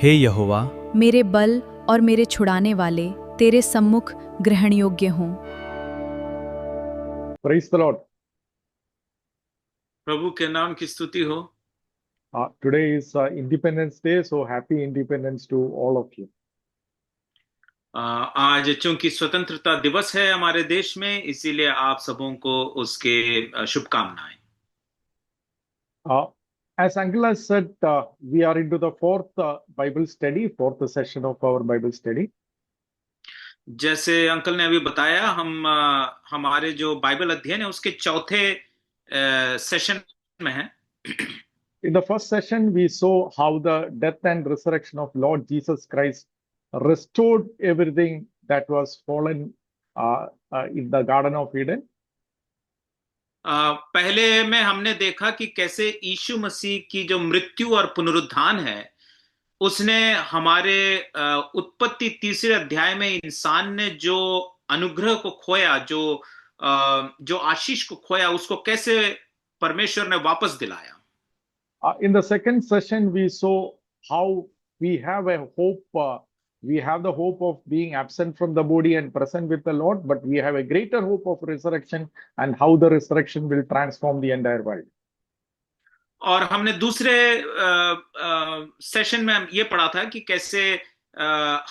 हे यहोवा, मेरे बल और मेरे छुड़ाने वाले तेरे सम्मुख ग्रहण योग्य हों। Praise the Lord. प्रभु के नाम की स्तुति हो। Today is Independence Day, so happy Independence to all of you. आज चूंकि स्वतंत्रता दिवस है हमारे देश में, इसीलिए आप सबों को उसके शुभकामनाएं। As Angela said, we are into the fourth Bible study, fourth session of our Bible study. जैसे अंकल ने अभी बताया, हम हमारे जो बाइबल अध्ययन है उसके चौथे सेशन में हैं। In the first session, we saw how the death and resurrection of Lord Jesus Christ restored everything that was fallen in the Garden of Eden. पहले में हमने देखा कि कैसे यीशु मसीह की जो मृत्यु और पुनरुत्थान है, उसने हमारे उत्पत्ति तीसरे अध्याय में इंसान ने जो अनुग्रह को खोया, जो आशीष को खोया, उसको कैसे परमेश्वर ने वापस दिलाया। In the second session, we saw how we have a hope. We have the hope of being absent from the body and present with the Lord, but we have a greater hope of resurrection and how the resurrection will transform the entire world. और हमने दूसरे session में ये पढ़ा था कि कैसे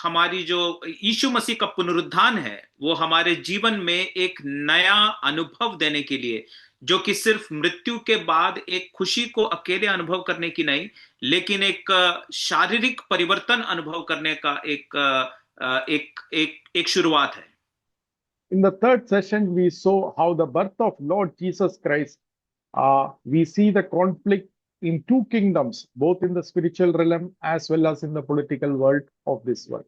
हमारी जो यीशु मसीह का पुनरुत्थान है, वो हमारे जीवन में एक नया अनुभव देने के लिए, जो कि सिर्फ मृत्यु के बाद एक खुशी को अकेले अनुभव करने की नहीं, लेकिन एक शारीरिक परिवर्तन अनुभव करने का एक शुरुआत है। In the third session, we saw how the birth of Lord Jesus Christ, we see the conflict in two kingdoms, both in the spiritual realm as well as in the political world of this world.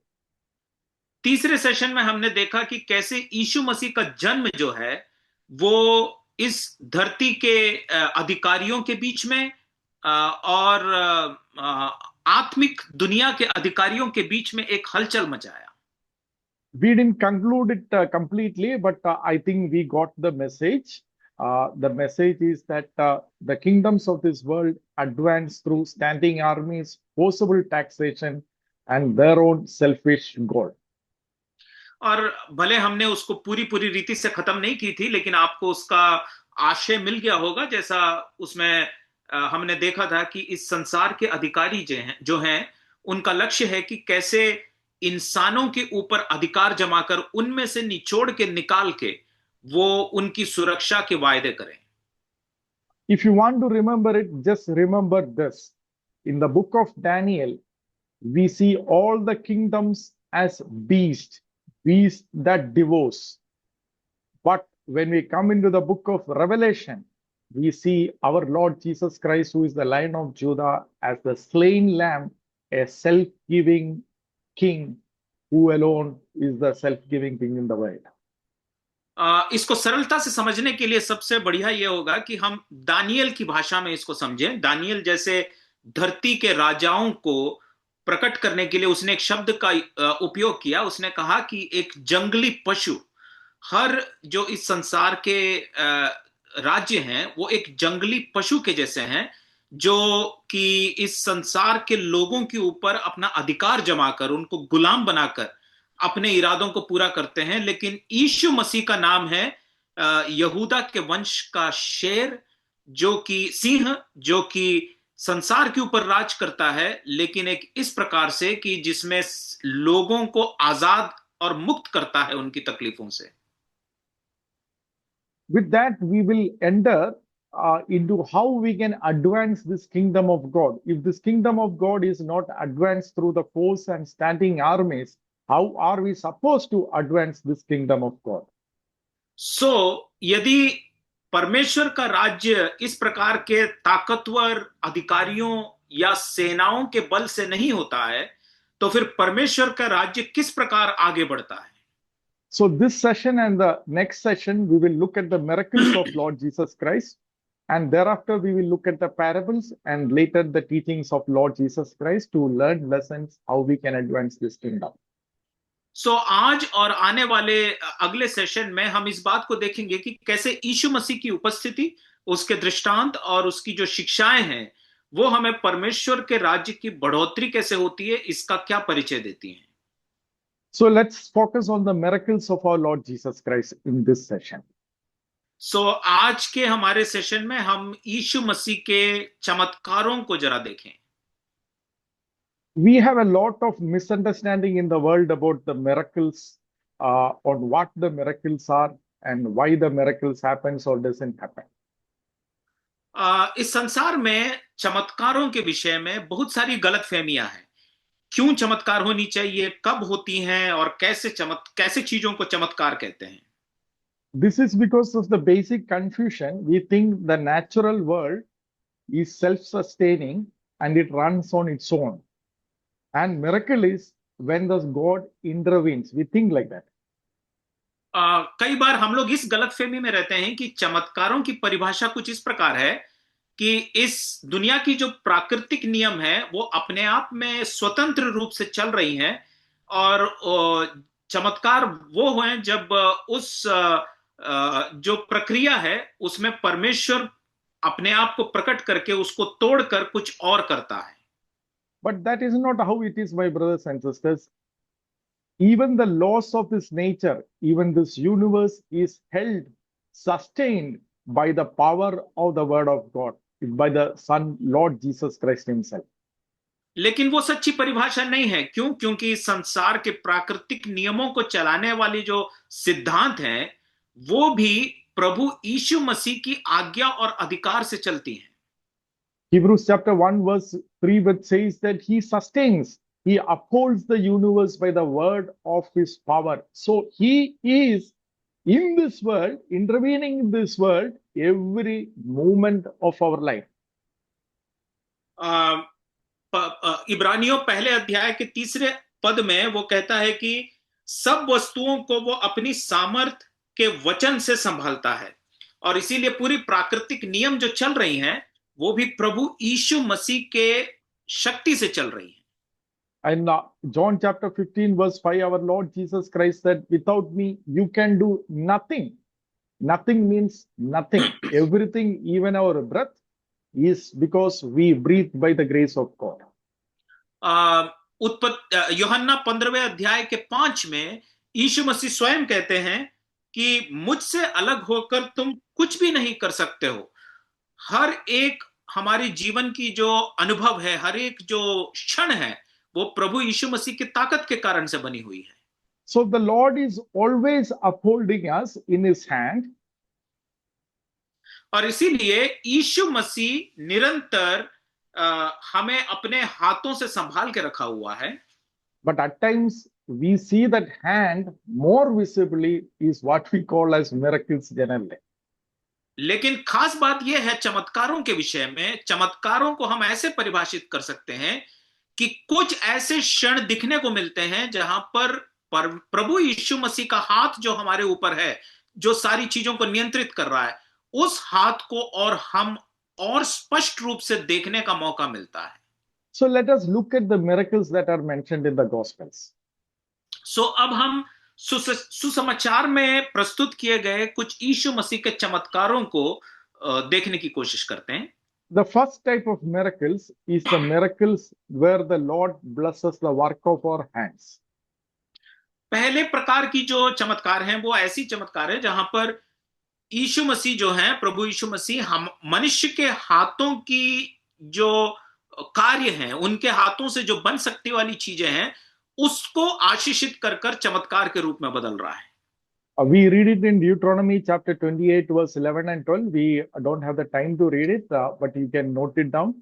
तीसरे session में हमने देखा कि कैसे यीशु मसीह का जन्म जो है, वो इस धरती के अधिकारियों के बीच में और आत्मिक दुनिया के अधिकारियों के बीच में एक हलचल मचाया। We didn't conclude it completely, but I think we got the message. The message is that the kingdoms of this world advance through standing armies, forcible taxation, and their own selfish goal. और भले हमने उसको पूरी रीति से खत्म नहीं की थी, लेकिन आपको उसका आशय मिल गया होगा। जैसा उसमें हमने देखा था कि इस संसार के अधिकारी जो हैं, उनका लक्ष्य है कि कैसे इंसानों के ऊपर अधिकार जमा कर उनमें से निचोड़ के निकाल के वो उनकी सुरक्षा के वायदे करें। If you want to remember it, just remember this. In the book of Daniel, we see all the kingdoms as beasts that divorce. But when we come into the book of Revelation, we see our Lord Jesus Christ, who is the Lion of Judah, as the slain lamb, a self-giving king, who alone is the self-giving king in the world. इसको सरलता से समझने के लिए सबसे बढ़िया ये होगा कि हम दानियल की भाषा में इसको समझें। दानियल जैसे धरती के राजाओं को प्रकट करने के लिए उसने एक शब्द का उपयोग किया। उसने कहा कि एक जंगली पशु, हर जो इस संसार के राज्य हैं, वो एक जंगली पशु के जैसे हैं, जो कि इस संसार के लोगों के ऊपर अपना अधिकार जमा कर, उनको गुलाम बनाकर अपने इरादों को पूरा करते हैं। लेकिन यीशु मसीह का नाम है यहूदा के वंश का शेर, जो कि सिंह, जो कि संसार के ऊपर राज करता है, लेकिन एक इस प्रकार से कि जिसमें लोगों को आजाद और मुक्त करता है उनकी तकलीफों से। With that, we will enter into how we can advance this kingdom of God. If this kingdom of God is not advanced through the force and standing armies, how are we supposed to advance this kingdom of God? So, यदि परमेश्वर का राज्य इस प्रकार के ताकतवर अधिकारियों या सेनाओं के बल से नहीं होता है, तो फिर परमेश्वर का राज्य किस प्रकार आगे बढ़ता है? So this session and the next session, we will look at the miracles of Lord Jesus Christ, and thereafter we will look at the parables and later the teachings of Lord Jesus Christ to learn lessons how we can advance this kingdom. So आज और आने वाले अगले session में हम इस बात को देखेंगे कि कैसे यीशु मसीह की उपस्थिति, उसके दृष्टांत और उसकी जो शिक्षाएं हैं, वो हमें परमेश्वर के राज्य की बढ़ोतरी कैसे होती है इसका क्या परिचय देती हैं। So let's focus on the miracles of our Lord Jesus Christ in this session. आज के हमारे सेशन में हम यीशु मसीह के चमत्कारों को जरा देखें। We have a lot of misunderstanding in the world about the miracles, on what the miracles are and why the miracles happens or doesn't happen. इस संसार में चमत्कारों के विषय में बहुत सारी गलतफहमियां हैं। क्यों चमत्कार होनी चाहिए, कब होती हैं और कैसे चीजों को चमत्कार कहते हैं। This is because of the basic confusion. We think the natural world is self-sustaining and it runs on its own. And miracle is when the God intervenes. We think like that. कई बार हम लोग इस गलतफहमी में रहते हैं कि चमत्कारों की परिभाषा कुछ इस प्रकार है कि इस दुनिया की जो प्राकृतिक नियम है वो अपने आप में स्वतंत्र रूप से चल रही हैं और चमत्कार वो हैं जब उस जो प्रक्रिया है उसमें परमेश्वर अपने आप को प्रकट करके उसको तोड़कर कुछ और करता है। But that is not how it is, my brothers and sisters. Even the laws of this nature, even this universe is held, sustained by the power of the word of God, by the Son, Lord Jesus Christ himself. लेकिन वो सच्ची परिभाषा नहीं है। क्यों? क्योंकि संसार के प्राकृतिक नियमों को चलाने वाली जो सिद्धांत हैं वो भी प्रभु यीशु मसीह की आज्ञा और अधिकार से चलती हैं। Hebrews chapter 1 verse 3 which says that he sustains, he upholds the universe by the word of his power. So he is in this world, intervening in this world, every moment of our life. इब्रानियों पहले अध्याय के 3 पद में वो कहता है कि सब वस्तुओं को वो अपनी सामर्थ के वचन से संभालता है और इसीलिए पूरी प्राकृतिक नियम जो चल रही हैं वो भी प्रभु यीशु मसीह के शक्ति से चल रही हैं। And John chapter 15 verse 5, our Lord Jesus Christ said, without me you can do nothing. Nothing means nothing. Everything, even our breath, is because we breathe by the grace of God. यूहन्ना 15वें अध्याय के 5 में यीशु मसीह स्वयं कहते हैं कि मुझसे अलग होकर तुम कुछ भी नहीं कर सकते हो। हर एक हमारी जीवन की जो अनुभव है, हर एक जो क्षण है वो प्रभु यीशु मसीह की ताकत के कारण से बनी हुई है। So the Lord is always upholding us in his hand. और इसीलिए यीशु मसीह निरंतर हमें अपने हाथों से संभाल के रखा हुआ है। But at times we see that hand more visibly is what we call as miracles generally. लेकिन खास बात यह है चमत्कारों के विषय में, चमत्कारों को हम ऐसे परिभाषित कर सकते हैं कि कुछ ऐसे क्षण दिखने को मिलते हैं जहां पर प्रभु यीशु मसीह का हाथ जो हमारे ऊपर है, जो सारी चीजों को नियंत्रित कर रहा है, उस हाथ को और हम और स्पष्ट रूप से देखने का मौका मिलता है। So let us look at the miracles that are mentioned in the Gospels. अब हम सुसमाचार में प्रस्तुत किए गए कुछ यीशु मसीह के चमत्कारों को देखने की कोशिश करते हैं। The first type of miracles is the miracles where the Lord blesses the work of our hands. पहले प्रकार की जो चमत्कार हैं वो ऐसी चमत्कार है जहां पर यीशु मसीह जो हैं, प्रभु यीशु मसीह हम मनुष्य के हाथों की जो कार्य हैं, उनके हाथों से जो बन सकती वाली चीजें हैं उसको आशीषित कर चमत्कार के रूप में बदल रहा है। We read it in Deuteronomy chapter 28 verse 11 and 12. We don't have the time to read it, but you can note it down,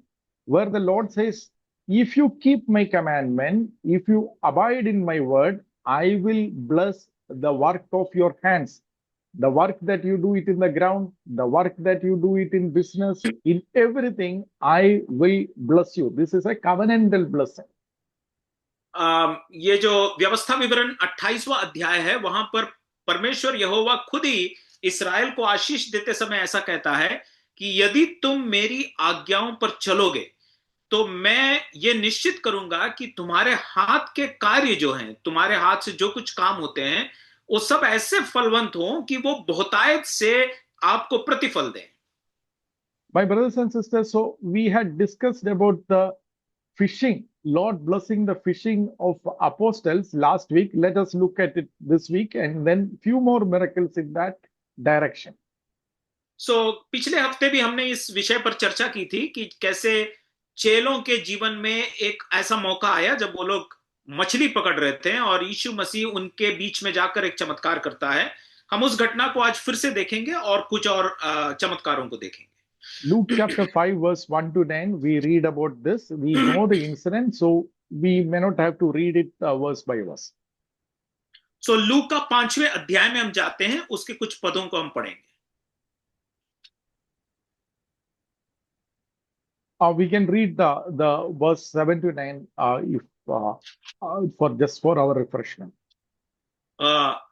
where the Lord says, if you keep my commandment, if you abide in my word, I will bless the work of your hands. The work that you do it in the ground, the work that you do it in business, in everything, I will bless you. This is a covenantal blessing. ये जो व्यवस्था विवरण 28वां अध्याय है वहां पर परमेश्वर यहोवा खुद ही इस्राएल को आशीष देते समय ऐसा कहता है कि यदि तुम मेरी आज्ञाओं पर चलोगे तो मैं ये निश्चित करूंगा कि तुम्हारे हाथ के कार्य जो हैं, तुम्हारे हाथ से जो कुछ काम होते हैं वो सब ऐसे फलवंत हों कि वो बहुतायत से आपको प्रतिफल दें। My brothers and sisters, so we had discussed about the fishing, Lord blessing the fishing of apostles last week. Let us look at it this week and then few more miracles in that direction. पिछले हफ्ते भी हमने इस विषय पर चर्चा की थी कि कैसे चेलों के जीवन में एक ऐसा मौका आया जब वो लोग मछली पकड़ रहे थे और यीशु मसीह उनके बीच में जाकर एक चमत्कार करता है। हम उस घटना को आज फिर से देखेंगे और कुछ और चमत्कारों को देखेंगे। Luke chapter 5 verse 1 to 9, we read about this. We know the incident, so we may not have to read it verse by verse. Look का 5वें अध्याय में हम जाते हैं, उसके कुछ पदों को हम पढ़ेंगे। We can read the verse 7 to 9 if for our refreshment.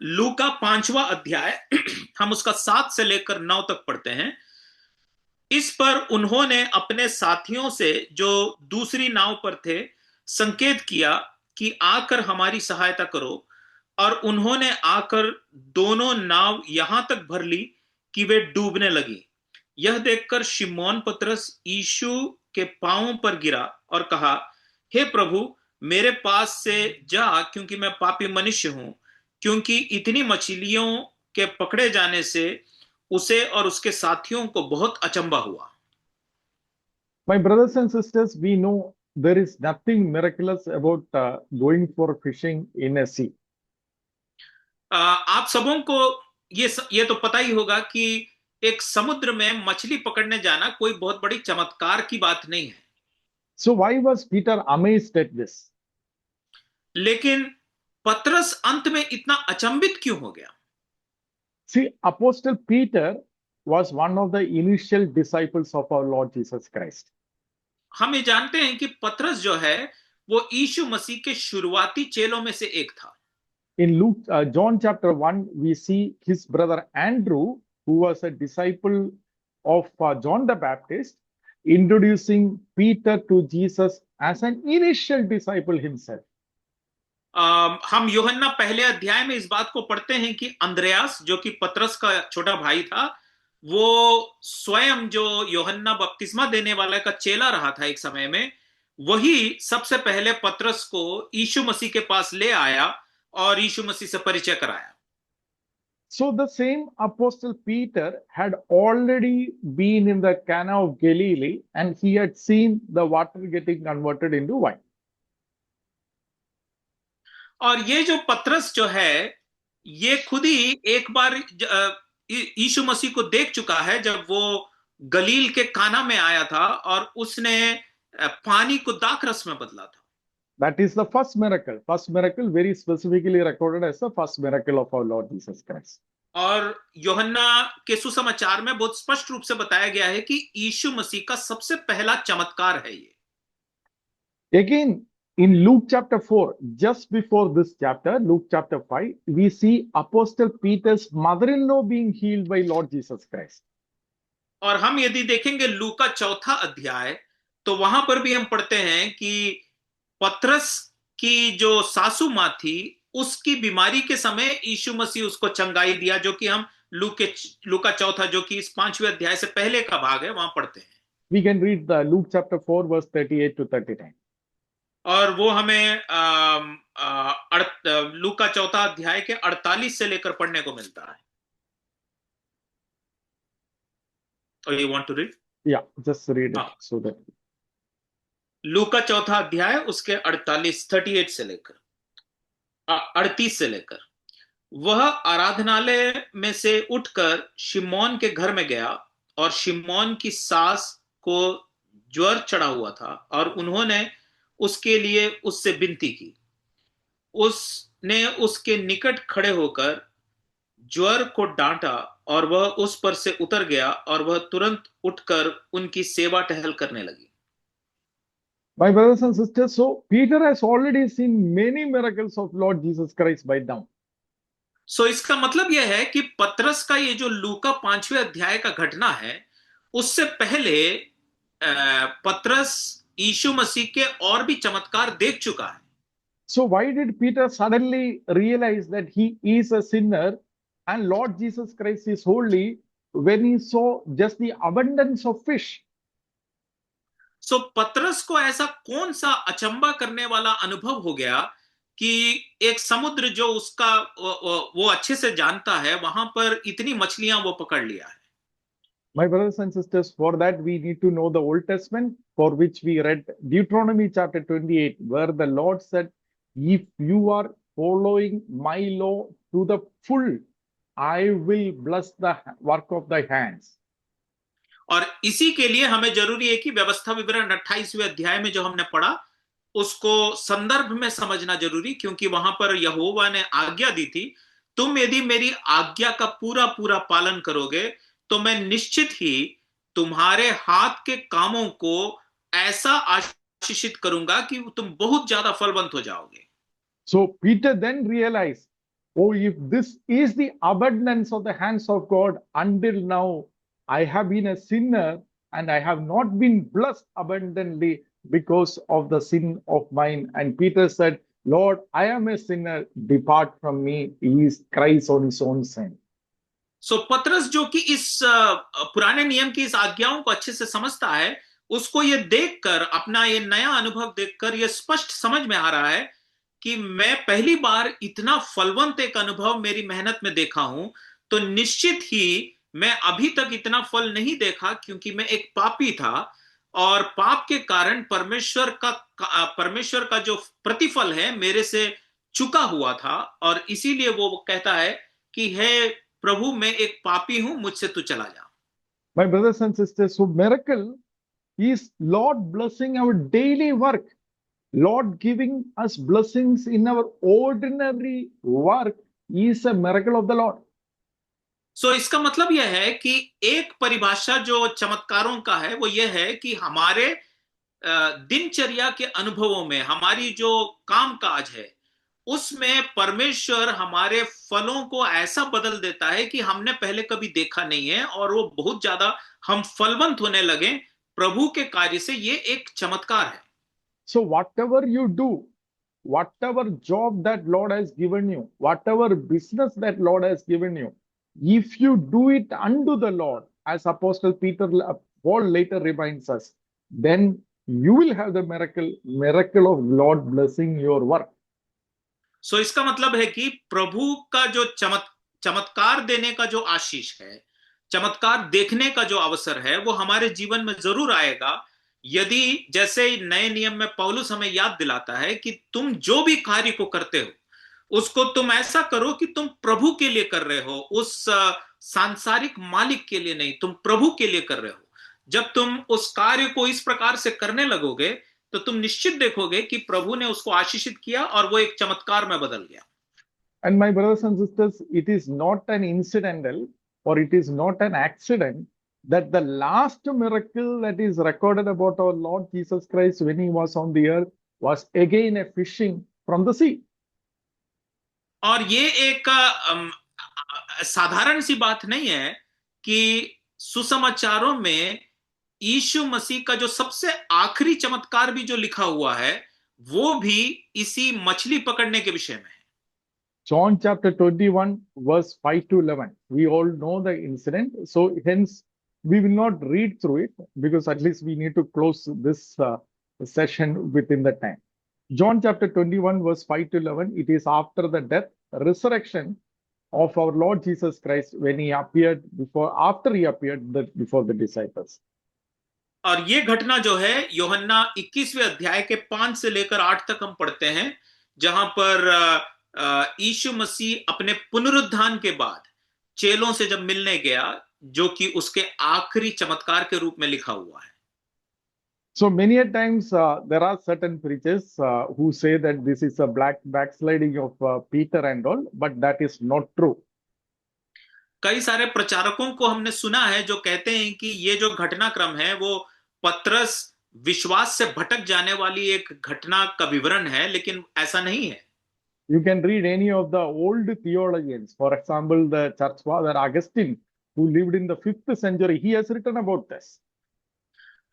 Look का 5वां अध्याय हम उसका 7 से लेकर 9 तक पढ़ते हैं। इस पर उन्होंने अपने साथियों से जो दूसरी नाव पर थे संकेत किया कि आकर हमारी सहायता करो, और उन्होंने आकर दोनों नाव यहां तक भर ली कि वे डूबने लगी। यह देखकर शिमोन पतरस यीशु के पांवों पर गिरा और कहा, हे प्रभु, मेरे पास से जा, क्योंकि मैं पापी मनुष्य हूं। क्योंकि इतनी मछलियों के पकड़े जाने से उसे और उसके साथियों को बहुत अचंभा हुआ। My brothers and sisters, we know there is nothing miraculous about going for fishing in a sea. आप सबों को ये तो पता ही होगा कि एक समुद्र में मछली पकड़ने जाना कोई बहुत बड़ी चमत्कार की बात नहीं है। So why was Peter amazed at this? लेकिन पतरस अंत में इतना अचंभित क्यों हो गया? See, Apostle Peter was one of the initial disciples of our Lord Jesus Christ. हम ये जानते हैं कि पतरस जो है वो यीशु मसीह के शुरुआती चेलों में से एक था। In John chapter 1, we see his brother Andrew, who was a disciple of John the Baptist, introducing Peter to Jesus as an initial disciple himself. हम यूहन्ना पहले अध्याय में इस बात को पढ़ते हैं कि अंद्रयास, जो कि पतरस का छोटा भाई था, वो स्वयं जो यूहन्ना बपतिस्मा देने वाला का चेला रहा था एक समय में, वही सबसे पहले पतरस को यीशु मसीह के पास ले आया और यीशु मसीह से परिचय कराया। So the same Apostle Peter had already been in the Cana of Galilee and he had seen the water getting converted into wine. और ये जो पतरस जो है, ये खुद ही एक बार यीशु मसीह को देख चुका है जब वो गलील के काना में आया था और उसने पानी को दाखरस में बदला था। That is the first miracle. First miracle very specifically recorded as the first miracle of our Lord Jesus Christ. और यूहन्ना के सुसमाचार में बहुत स्पष्ट रूप से बताया गया है कि यीशु मसीह का सबसे पहला चमत्कार है ये। Again, in Luke chapter 4, just before this chapter, Luke chapter 5, we see Apostle Peter's mother-in-law being healed by Lord Jesus Christ. और हम यदि देखेंगे लूका 4 अध्याय, तो वहां पर भी हम पढ़ते हैं कि पतरस की जो सासू मां थी, उसकी बीमारी के समय यीशु मसीह उसको चंगाई दिया, जो कि हम लूका 4 जो कि इस 5वें अध्याय से पहले का भाग है, वहां पढ़ते हैं। We can read the Luke chapter 4 verse 38 to 39. और वो हमें लूका 4 अध्याय के 48 से लेकर पढ़ने को मिलता है। और you want to read? Yeah, just read it so that. लूका 4 अध्याय उसके 38 से लेकर 38 से लेकर, वह आराधनालय में से उठकर शिमोन के घर में गया और शिमोन की सास को ज्वर चढ़ा हुआ था और उन्होंने उसके लिए उससे विनती की। उसने उसके निकट खड़े होकर ज्वर को डांटा और वह उस पर से उतर गया और वह तुरंत उठकर उनकी सेवा टहल करने लगी। My brothers and sisters, so Peter has already seen many miracles of Lord Jesus Christ by now. So इसका मतलब यह है कि पतरस का ये जो लूका 5वें अध्याय का घटना है, उससे पहले पतरस यीशु मसीह के और भी चमत्कार देख चुका है। So why did Peter suddenly realize that he is a sinner and Lord Jesus Christ is holy? when he saw just the abundance of fish. सो पतरस को ऐसा कौन सा अचंबा करने वाला अनुभव हो गया कि एक समुद्र जो उसका वो अच्छे से जानता है, वहां पर इतनी मछलियां वो पकड़ लिया है। My brothers and sisters, for that we need to know the Old Testament, for which we read Deuteronomy chapter 28, where the Lord said, if you are following my law to the full, I will bless the work of thy hands. और इसी के लिए हमें जरूरी है कि व्यवस्था विवरण 28वें अध्याय में जो हमने पढ़ा उसको संदर्भ में समझना जरूरी, क्योंकि वहां पर यहोवा ने आज्ञा दी थी, तुम यदि मेरी आज्ञा का पूरा पूरा पालन करोगे तो मैं निश्चित ही तुम्हारे हाथ के कामों को ऐसा आशीषित करूंगा कि तुम बहुत ज्यादा फलवंत हो जाओगे। So Peter then realized, oh, if this is the abundance of the hands of God, until now I have been a sinner and I have not been blessed abundantly because of the sin of mine. And Peter said, Lord, I am a sinner, depart from me. He cries on his own sin. सो पतरस जो कि इस पुराने नियम की इस आज्ञाओं को अच्छे से समझता है, उसको ये देखकर, अपना ये नया अनुभव देखकर ये स्पष्ट समझ में आ रहा है कि मैं पहली बार इतना फलवंत एक अनुभव मेरी मेहनत में देखा हूं, तो निश्चित ही मैं अभी तक इतना फल नहीं देखा, क्योंकि मैं एक पापी था और पाप के कारण परमेश्वर का जो प्रतिफल है मेरे से चुका हुआ था। और इसीलिए वो कहता है कि हे प्रभु, मैं एक पापी हूं, मुझसे तू चला जा। My brothers and sisters, so miracle is Lord blessing our daily work. Lord giving us blessings in our ordinary work is a miracle of the Lord. सो इसका मतलब यह है कि एक परिभाषा जो चमत्कारों का है वो यह है कि हमारे दिनचर्या के अनुभवों में, हमारी जो काम काज है उसमें परमेश्वर हमारे फलों को ऐसा बदल देता है कि हमने पहले कभी देखा नहीं है, और वो बहुत ज्यादा हम फलवंत होने लगे प्रभु के कार्य से। ये एक चमत्कार है। So whatever you do, whatever job that Lord has given you, whatever business that Lord has given you, if you do it unto the Lord, as Apostle Paul later reminds us, then you will have the miracle of Lord blessing your work. सो इसका मतलब है कि प्रभु का जो चमत्कार देने का जो आशीष है, चमत्कार देखने का जो अवसर है, वो हमारे जीवन में जरूर आएगा, यदि जैसे नए नियम में पौलुस हमें याद दिलाता है कि तुम जो भी कार्य को करते हो उसको तुम ऐसा करो कि तुम प्रभु के लिए कर रहे हो, उस सांसारिक मालिक के लिए नहीं, तुम प्रभु के लिए कर रहे हो। जब तुम उस कार्य को इस प्रकार से करने लगोगे तो तुम निश्चित देखोगे कि प्रभु ने उसको आशीषित किया और वो एक चमत्कार में बदल गया। And my brothers and sisters, it is not an incidental or it is not an accident that the last miracle that is recorded about our Lord Jesus Christ when he was on the earth was again a fishing from the sea. और ये एक साधारण सी बात नहीं है कि सुसमाचारों में यीशु मसीह का जो सबसे आखिरी चमत्कार भी जो लिखा हुआ है वो भी इसी मछली पकड़ने के विषय में है। John chapter 21 verse 5 to 11. We all know the incident, so hence we will not read through it because at least we need to close this session within the time. John chapter 21 verse 5 to 11, it is after the death, resurrection of our Lord Jesus Christ when he appeared after he appeared before the disciples. और ये घटना जो है यूहन्ना 21वें अध्याय के 5 से लेकर 8 तक हम पढ़ते हैं, जहां पर यीशु मसीह अपने पुनरुत्थान के बाद चेलों से जब मिलने गया, जो कि उसके आखिरी चमत्कार के रूप में लिखा हुआ है। So many a times there are certain preachers who say that this is a backsliding of Peter and all, but that is not true. कई सारे प्रचारकों को हमने सुना है जो कहते हैं कि ये जो घटनाक्रम है वो पतरस विश्वास से भटक जाने वाली एक घटना का विवरण है, लेकिन ऐसा नहीं है। You can read any of the old theologians, for example, the church father Augustine, who lived in the 5th century, he has written about this.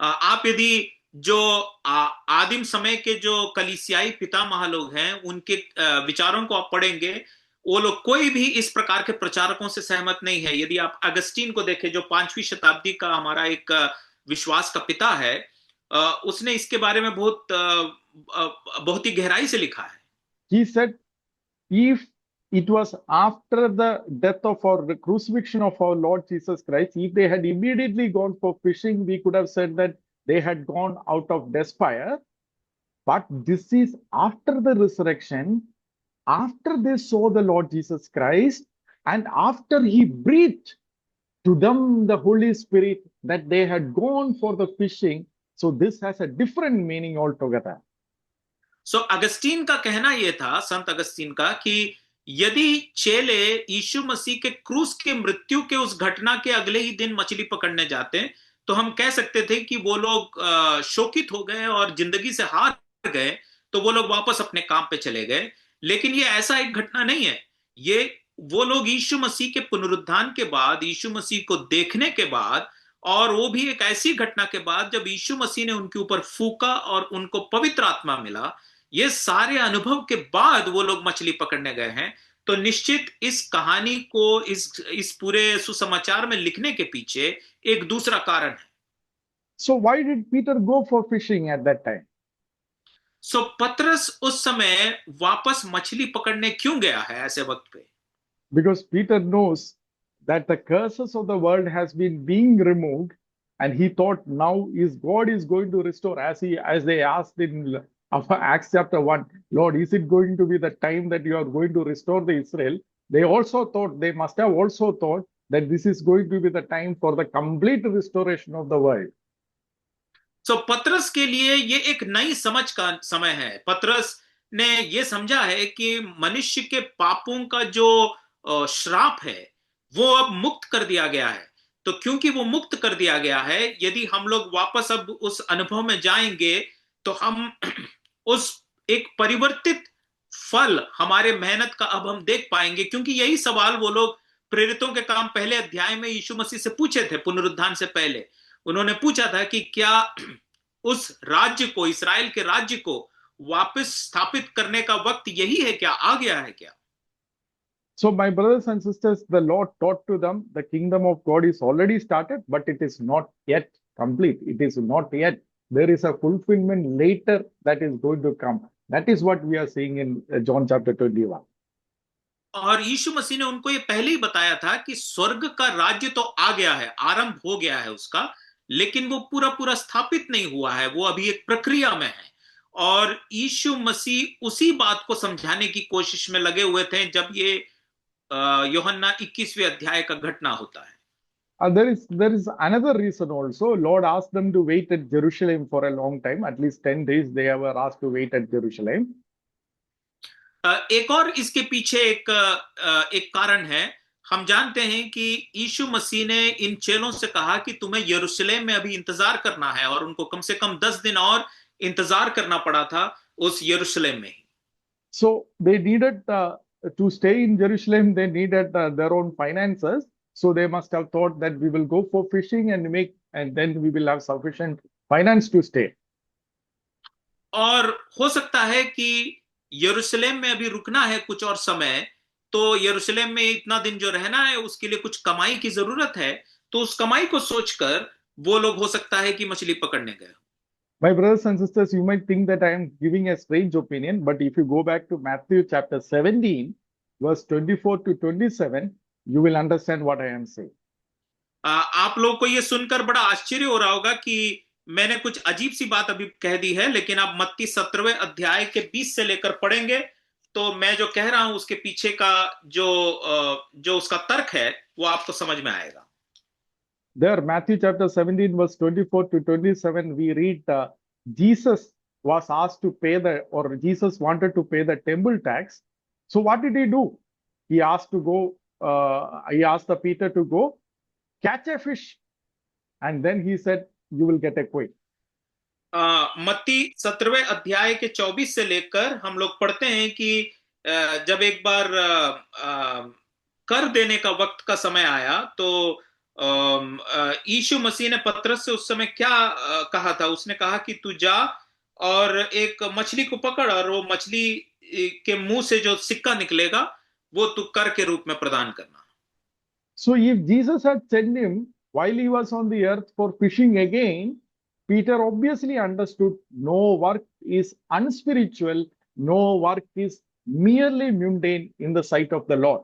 आप यदि जो आदिम समय के जो कलीसियाई पितामह लोग हैं उनके विचारों को आप पढ़ेंगे, वो लोग कोई भी इस प्रकार के प्रचारकों से सहमत नहीं है। यदि आप अगस्तीन को देखें, जो 5वीं शताब्दी का हमारा एक विश्वास का पिता है, उसने इसके बारे में बहुत ही गहराई से लिखा है। He said, if it was after the death of or the crucifixion of our Lord Jesus Christ, if they had immediately gone for fishing, we could have said that they had gone out of despair. But this is after the resurrection, after they saw the Lord Jesus Christ, and after he breathed to them the Holy Spirit, that they had gone for the fishing. So this has a different meaning altogether. सो अगस्तीन का कहना यह था, संत अगस्तीन का, कि यदि चेले यीशु मसीह के क्रूस के मृत्यु के उस घटना के अगले ही दिन मछली पकड़ने जाते, तो हम कह सकते थे कि वो लोग शोकित हो गए और जिंदगी से हार गए, तो वो लोग वापस अपने काम पे चले गए। लेकिन ये ऐसा एक घटना नहीं है। ये वो लोग यीशु मसीह के पुनरुत्थान के बाद, यीशु मसीह को देखने के बाद, और वो भी एक ऐसी घटना के बाद जब यीशु मसीह ने उनके ऊपर फूका और उनको पवित्र आत्मा मिला, ये सारे अनुभव के बाद वो लोग मछली पकड़ने गए हैं। तो निश्चित इस कहानी को, इस पूरे सुसमाचार में लिखने के पीछे एक दूसरा कारण है। So why did Peter go for fishing at that time? सो पतरस उस समय वापस मछली पकड़ने क्यों गया है ऐसे वक्त पे? Because Peter knows that the curses of the world has been being removed, and he thought now is God is going to restore, as they asked in Acts chapter 1, Lord, is it going to be the time that you are going to restore the Israel? They must have also thought that this is going to be the time for the complete restoration of the world. सो पतरस के लिए ये एक नई समझ का समय है। पतरस ने ये समझा है कि मनुष्य के पापों का जो श्राप है वो अब मुक्त कर दिया गया है। तो क्योंकि वो मुक्त कर दिया गया है, यदि हम लोग वापस अब उस अनुभव में जाएंगे तो हम उस एक परिवर्तित फल हमारे मेहनत का अब हम देख पाएंगे। क्योंकि यही सवाल वो लोग प्रेरितों के काम पहले अध्याय में यीशु मसीह से पूछे थे। पुनरुत्थान से पहले उन्होंने पूछा था कि क्या उस राज्य को, इस्राएल के राज्य को वापस स्थापित करने का वक्त यही है क्या, आ गया है क्या? So my brothers and sisters, the Lord taught to them, the kingdom of God is already started, but it is not yet complete. It is not yet. There is a fulfillment later that is going to come. That is what we are seeing in John chapter 21. और यीशु मसीह ने उनको ये पहले ही बताया था कि स्वर्ग का राज्य तो आ गया है, आरंभ हो गया है उसका, लेकिन वो पूरा पूरा स्थापित नहीं हुआ है, वो अभी एक प्रक्रिया में है। और यीशु मसीह उसी बात को समझाने की कोशिश में लगे हुए थे जब ये यूहन्ना 21वें अध्याय का घटना होता है। There is another reason also. Lord asked them to wait at Jerusalem for a long time. At least 10 days they were asked to wait at Jerusalem. एक और इसके पीछे एक कारण है। हम जानते हैं कि यीशु मसीह ने इन चेलों से कहा कि तुम्हें यरूशलेम में अभी इंतजार करना है, और उनको कम से कम 10 दिन और इंतजार करना पड़ा था उस यरूशलेम में ही। So they needed to stay in Jerusalem. They needed their own finances. So they must have thought that we will go for fishing and then we will have sufficient finance to stay. और हो सकता है कि यरूशलेम में अभी रुकना है कुछ और समय, तो यरूशलेम में इतना दिन जो रहना है उसके लिए कुछ कमाई की जरूरत है। तो उस कमाई को सोचकर वो लोग हो सकता है कि मछली पकड़ने गए। My brothers and sisters, you might think that I am giving a strange opinion, but if you go back to Matthew chapter 17, verse 24 to 27, you will understand what I am saying. आप लोग को ये सुनकर बड़ा आश्चर्य हो रहा होगा कि मैंने कुछ अजीब सी बात अभी कह दी है, लेकिन आप मत्ती 17वें अध्याय के 20 से लेकर पढ़ेंगे तो मैं जो कह रहा हूं उसके पीछे का जो उसका तर्क है वो आपको समझ में आएगा। There, Matthew chapter 17, verse 24 to 27, we read Jesus was asked to pay Jesus wanted to pay the temple tax. So what did he do? He asked the Peter to go catch a fish, and then he said, you will get a quail. मत्ती 17वें अध्याय के 24 से लेकर हम लोग पढ़ते हैं कि जब एक बार कर देने का वक्त का समय आया तो यीशु मसीह ने पतरस से उस समय क्या कहा था? उसने कहा कि तू जा और एक मछली को पकड़, और वो मछली के मुंह से जो सिक्का निकलेगा वो तू कर के रूप में प्रदान करना। So if Jesus had sent him while he was on the earth for fishing again, Peter obviously understood no work is unspiritual, no work is merely mundane in the sight of the Lord.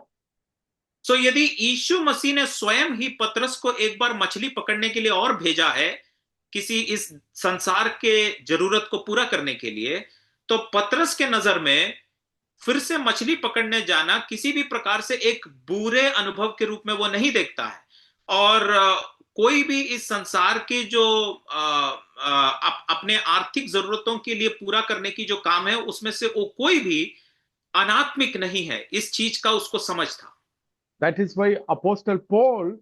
सो यदि यीशु मसीह ने स्वयं ही पतरस को एक बार मछली पकड़ने के लिए और भेजा है किसी इस संसार के जरूरत को पूरा करने के लिए, तो पतरस के नजर में फिर से मछली पकड़ने जाना किसी भी प्रकार से एक बुरे अनुभव के रूप में वो नहीं देखता है। और कोई भी इस संसार के जो अपने आर्थिक जरूरतों के लिए पूरा करने की जो काम है उसमें से वो कोई भी अनात्मिक नहीं है, इस चीज का उसको समझ था। That is why Apostle Paul,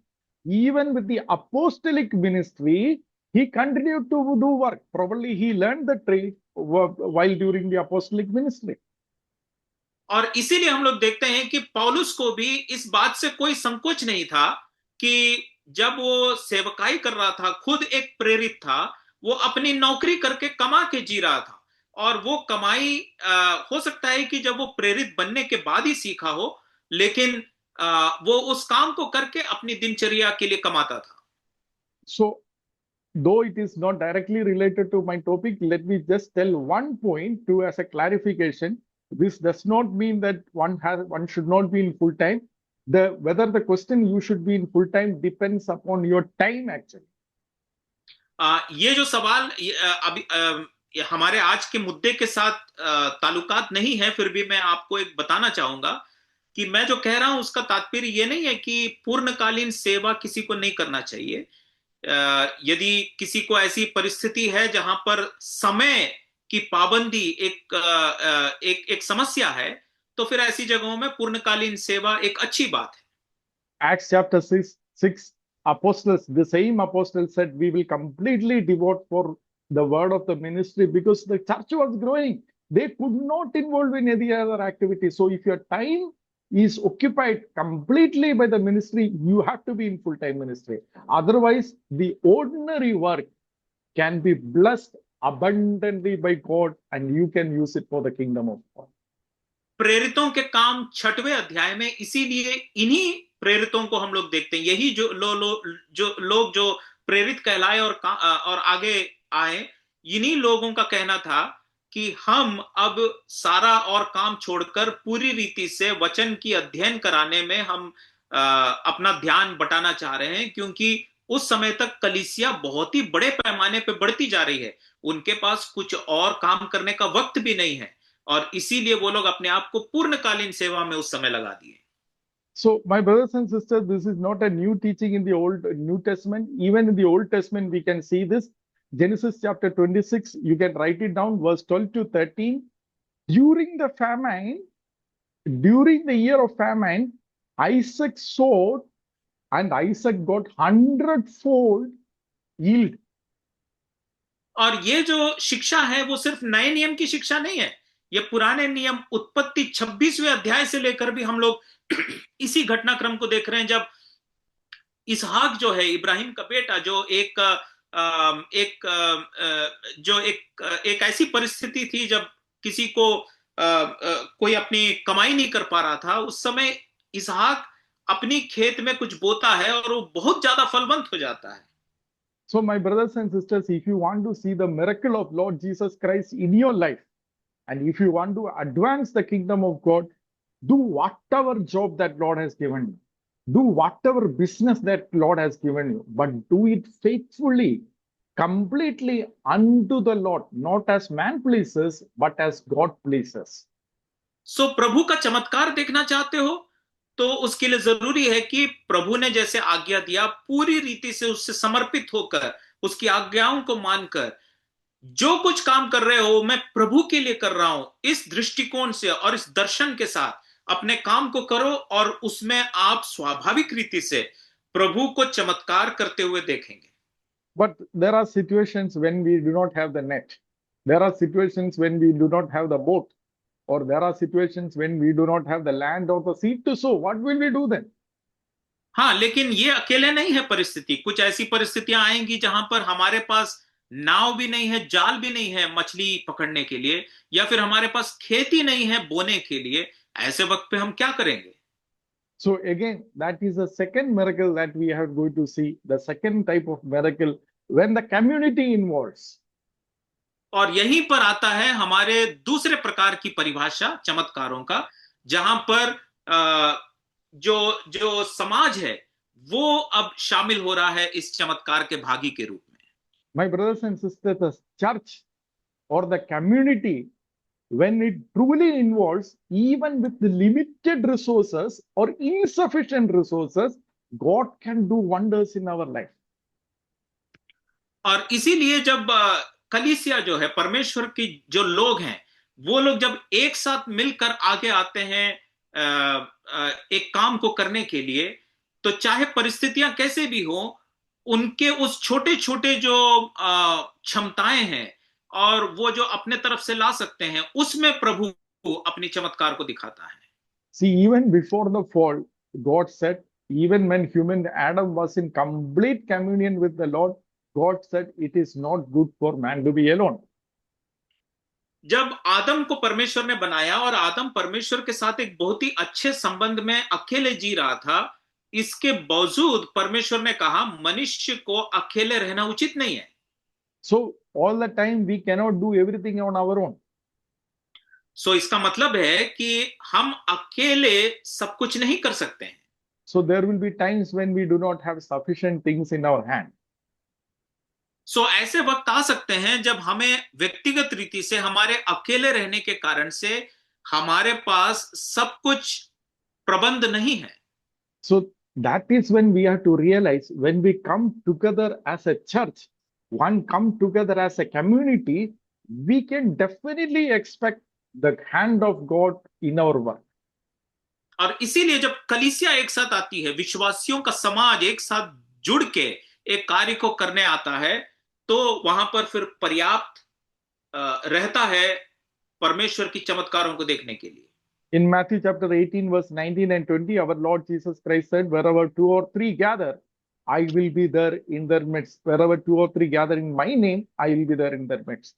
even with the apostolic ministry, he continued to do work. Probably he learned the trade while during the apostolic ministry. और इसीलिए हम लोग देखते हैं कि पौलुस को भी इस बात से कोई संकोच नहीं था कि जब वो सेवकाई कर रहा था, खुद एक प्रेरित था, वो अपनी नौकरी करके कमा के जी रहा था। और वो कमाई हो सकता है कि जब वो प्रेरित बनने के बाद ही सीखा हो, लेकिन वो उस काम को करके अपनी दिनचर्या के लिए कमाता था। So, though it is not directly related to my topic, let me just tell one point to as a clarification. This does not mean that one should not be in full time. Whether the question you should be in full time depends upon your time actually. ये जो सवाल अभी हमारे आज के मुद्दे के साथ ताल्लुकात नहीं है, फिर भी मैं आपको एक बताना चाहूंगा कि मैं जो कह रहा हूं उसका तात्पर्य ये नहीं है कि पूर्णकालीन सेवा किसी को नहीं करना चाहिए। यदि किसी को ऐसी परिस्थिति है जहां पर समय की पाबंदी एक समस्या है, तो फिर ऐसी जगहों में पूर्णकालीन सेवा एक अच्छी बात है। Acts chapter 6 apostles, the same apostles said, we will completely devote for the word of the ministry because the church was growing. They could not involve in any other activity. So if your time is occupied completely by the ministry, you have to be in full-time ministry. Otherwise, the ordinary work can be blessed abundantly by God and you can use it for the kingdom of God. प्रेरितों के काम 6वें अध्याय में इसीलिए इन्हीं प्रेरितों को हम लोग देखते हैं। यही जो लोग जो प्रेरित कहलाए और आगे आए, इन्हीं लोगों का कहना था कि हम अब सारा और काम छोड़कर पूरी रीति से वचन की अध्ययन कराने में हम अपना ध्यान बटाना चाह रहे हैं, क्योंकि उस समय तक कलीसिया बहुत ही बड़े पैमाने पे बढ़ती जा रही है। उनके पास कुछ और काम करने का वक्त भी नहीं है और इसीलिए वो लोग अपने आप को पूर्णकालीन सेवा में उस समय लगा दिए। So, my brothers and sisters, this is not a new teaching in the New Testament. Even in the Old Testament, we can see this. Genesis chapter 26, you can write it down, verse 12 to 13. During the famine, during the year of famine, Isaac sowed and Isaac got 100-fold yield. और ये जो शिक्षा है वो सिर्फ नए नियम की शिक्षा नहीं है, ये पुराने नियम उत्पत्ति 26वें अध्याय से लेकर भी हम लोग इसी घटनाक्रम को देख रहे हैं। जब इसहाक जो है इब्राहिम का बेटा, जो एक ऐसी परिस्थिति थी जब किसी को कोई अपनी कमाई नहीं कर पा रहा था, उस समय इसहाक अपनी खेत में कुछ बोता है और वो बहुत ज्यादा फलवंत हो जाता है। So my brothers and sisters, if you want to see the miracle of Lord Jesus Christ in your life, and if you want to advance the kingdom of God, do whatever job that Lord has given you. Do whatever business that Lord has given you, but do it faithfully, completely unto the Lord, not as man pleases, but as God pleases. So प्रभु का चमत्कार देखना चाहते हो तो उसके लिए जरूरी है कि प्रभु ने जैसे आज्ञा दिया, पूरी रीति से उससे समर्पित होकर, उसकी आज्ञाओं को मानकर, जो कुछ काम कर रहे हो मैं प्रभु के लिए कर रहा हूं, इस दृष्टिकोण से और इस दर्शन के साथ अपने काम को करो और उसमें आप स्वाभाविक रीति से प्रभु को चमत्कार करते हुए देखेंगे। But there are situations when we do not have the net. There are situations when we do not have the boat. Or there are situations when we do not have the land or the seed to sow. What will we do then? हाँ, लेकिन ये अकेले नहीं है परिस्थिति। कुछ ऐसी परिस्थितियां आएंगी जहां पर हमारे पास नाव भी नहीं है, जाल भी नहीं है मछली पकड़ने के लिए, या फिर हमारे पास खेती नहीं है बोने के लिए। ऐसे वक्त पे हम क्या करेंगे? So again, that is the second miracle that we are going to see, the second type of miracle when the community involves. और यहीं पर आता है हमारे दूसरे प्रकार की परिभाषा चमत्कारों का, जहां पर जो जो समाज है वो अब शामिल हो रहा है इस चमत्कार के भागी के रूप में। My brothers and sisters, the church or the community, when it truly involves, even with the limited resources or insufficient resources, God can do wonders in our life. और इसीलिए जब कलीसिया जो है, परमेश्वर की जो लोग हैं, वो लोग जब एक साथ मिलकर आगे आते हैं एक काम को करने के लिए, तो चाहे परिस्थितियां कैसे भी हो, उनके उस छोटे छोटे जो क्षमताएं हैं और वो जो अपने तरफ से ला सकते हैं, उसमें प्रभु अपनी चमत्कार को दिखाता है। See, even before the fall, God said, even when human Adam was in complete communion with the Lord, God said, it is not good for man to be alone. जब आदम को परमेश्वर ने बनाया और आदम परमेश्वर के साथ एक बहुत ही अच्छे संबंध में अकेले जी रहा था, इसके बावजूद परमेश्वर ने कहा मनुष्य को अकेले रहना उचित नहीं है। So all the time we cannot do everything on our own. सो इसका मतलब है कि हम अकेले सब कुछ नहीं कर सकते हैं। So there will be times when we do not have sufficient things in our hand. सो ऐसे वक्त आ सकते हैं जब हमें व्यक्तिगत रीति से हमारे अकेले रहने के कारण से हमारे पास सब कुछ प्रबंध नहीं है। So that is when we have to realize, when we come together as a church, one come together as a community, we can definitely expect the hand of God in our work. और इसीलिए जब कलीसिया एक साथ आती है, विश्वासियों का समाज एक साथ जुड़ के एक कार्य को करने आता है, तो वहां पर फिर पर्याप्त रहता है परमेश्वर की चमत्कारों को देखने के लिए। In Matthew chapter 18 verse 19 and 20, our Lord Jesus Christ said, wherever 2 or 3 gather, I will be there in their midst. Wherever 2 or 3 gather in my name, I will be there in their midst.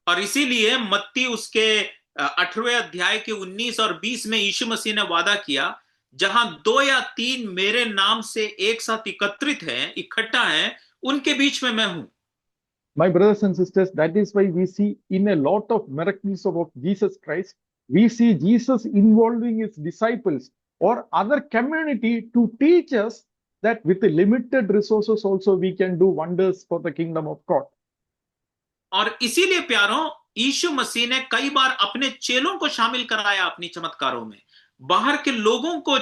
और इसीलिए मत्ती उसके 18वें अध्याय के 19 और 20 में यीशु मसीह ने वादा किया, जहां 2 या 3 मेरे नाम से एक साथ एकत्रित हैं, इकट्ठा हैं, उनके बीच में मैं हूं। My brothers and sisters, that is why we see in a lot of miracles of Jesus Christ, we see Jesus involving his disciples or other community to teach us that with the limited resources also we can do wonders for the kingdom of God. और इसीलिए प्यारों, यीशु मसीह ने कई बार अपने चेलों को शामिल कराया अपनी चमत्कारों में, बाहर के लोगों को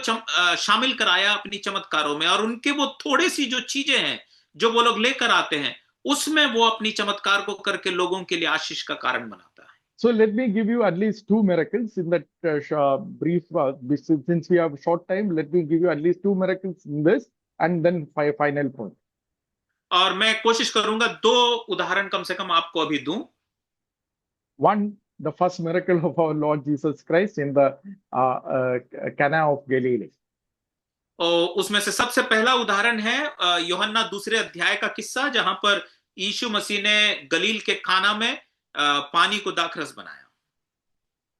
शामिल कराया अपनी चमत्कारों में, और उनके वो थोड़ी सी जो चीजें हैं जो वो लोग लेकर आते हैं, उसमें वो अपनी चमत्कार को करके लोगों के लिए आशीष का कारण बनाता है। So let me give you at least 2 miracles in that brief, since we have short time, let me give you at least 2 miracles in this and then final point. और मैं कोशिश करूंगा 2 उदाहरण कम से कम आपको अभी दूं। One, the first miracle of our Lord Jesus Christ in the Cana of Galilee. उसमें से सबसे पहला उदाहरण है यूहन्ना 2 अध्याय का किस्सा, जहां पर यीशु मसीह ने गलील के काना में पानी को दाखरस बनाया।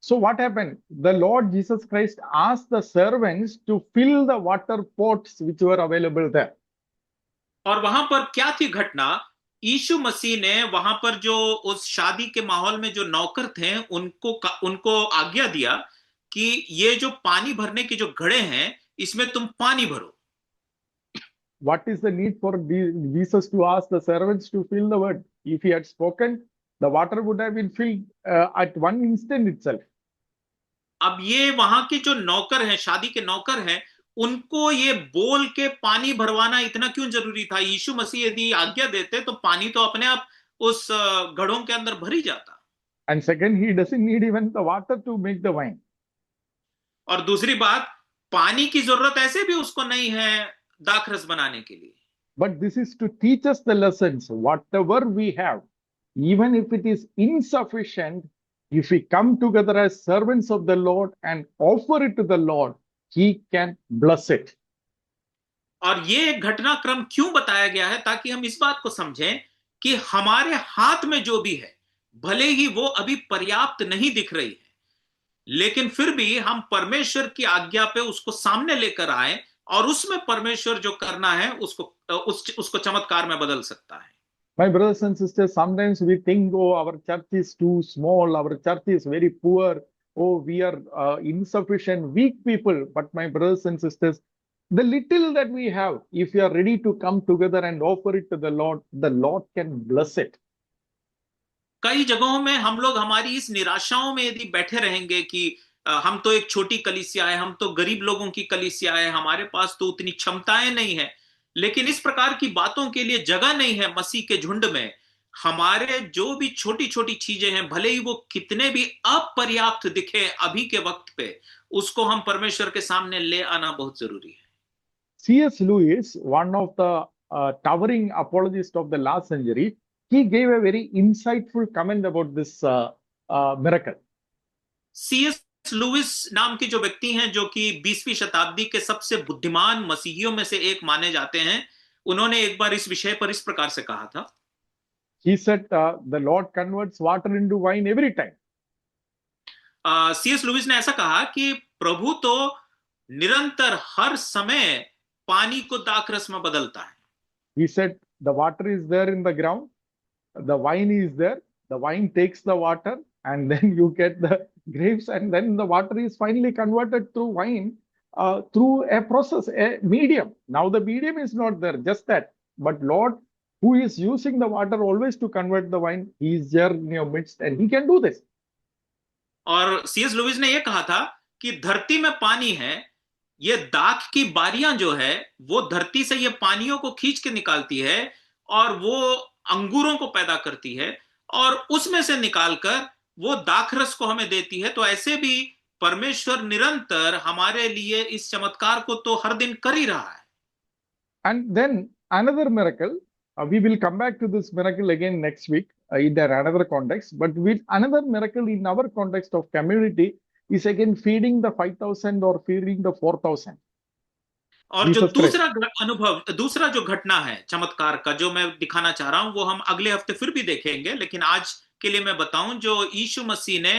So what happened? The Lord Jesus Christ asked the servants to fill the water pots which were available there. और वहां पर क्या थी घटना? यीशु मसीह ने वहां पर जो उस शादी के माहौल में जो नौकर थे, उनको आज्ञा दिया कि ये जो पानी भरने के जो घड़े हैं, इसमें तुम पानी भरो। What is the need for Jesus to ask the servants to fill the word? If he had spoken, the water would have been filled at one instant itself. अब ये वहां के जो नौकर हैं, शादी के नौकर हैं, उनको ये बोल के पानी भरवाना इतना क्यों जरूरी था? यीशु मसीह यदि आज्ञा देते तो पानी तो अपने आप उस घड़ों के अंदर भर ही जाता। And second, he doesn't need even the water to make the wine. और दूसरी बात, पानी की जरूरत ऐसे भी उसको नहीं है दाखरस बनाने के लिए। But this is to teach us the lessons. Whatever we have, even if it is insufficient, if we come together as servants of the Lord and offer it to the Lord, he can bless it. और ये घटनाक्रम क्यों बताया गया है? ताकि हम इस बात को समझें कि हमारे हाथ में जो भी है, भले ही वो अभी पर्याप्त नहीं दिख रही है, लेकिन फिर भी हम परमेश्वर की आज्ञा पे उसको सामने लेकर आए, और उसमें परमेश्वर जो करना है उसको चमत्कार में बदल सकता है। My brothers and sisters, sometimes we think, oh, our church is too small, our church is very poor, oh, we are insufficient, weak people. But my brothers and sisters, the little that we have, if we are ready to come together and offer it to the Lord can bless it. कई जगहों में हम लोग हमारी इस निराशाओं में यदि बैठे रहेंगे कि हम तो एक छोटी कलीसिया है, हम तो गरीब लोगों की कलीसिया है, हमारे पास तो उतनी क्षमताएं नहीं है, लेकिन इस प्रकार की बातों के लिए जगह नहीं है मसीह के झुंड में। हमारे जो भी छोटी छोटी चीजें हैं, भले ही वो कितने भी अपर्याप्त दिखे अभी के वक्त पे, उसको हम परमेश्वर के सामने ले आना बहुत जरूरी है। C.S. Lewis, one of the towering apologists of the last century, he gave a very insightful comment about this miracle. C S Lewis नाम के जो व्यक्ति हैं, जो कि 20वीं शताब्दी के सबसे बुद्धिमान मसीहियों में से एक माने जाते हैं, उन्होंने एक बार इस विषय पर इस प्रकार से कहा था। He said, the Lord converts water into wine every time. C S Lewis ने ऐसा कहा कि प्रभु तो निरंतर हर समय पानी को दाखरस में बदलता है। He said, the water is there in the ground, the wine is there, the wine takes the water, and then you get the grapes, and then the water is finally converted through wine through a process, a medium. Now the medium is not there, just that. But Lord, who is using the water always to convert the wine, He is there in your midst, and He can do this. और CS Lewis ने यह कहा था कि धरती में पानी है, ये दाख की बारियां जो है वो धरती से ये पानियों को खींच के निकालती है और वो अंगूरों को पैदा करती है और उसमें से निकालकर वो दाखरस को हमें देती है। तो ऐसे भी परमेश्वर निरंतर हमारे लिए इस चमत्कार को तो हर दिन कर ही रहा है। And then another miracle, we will come back to this miracle again next week in another context, but with another miracle in our context of community is again feeding the 5,000 or feeding the 4,000. और जो दूसरा अनुभव, दूसरा जो घटना है चमत्कार का जो मैं दिखाना चाह रहा हूं, वो हम अगले हफ्ते फिर भी देखेंगे, लेकिन आज के लिए मैं बताऊं जो यीशु मसीह ने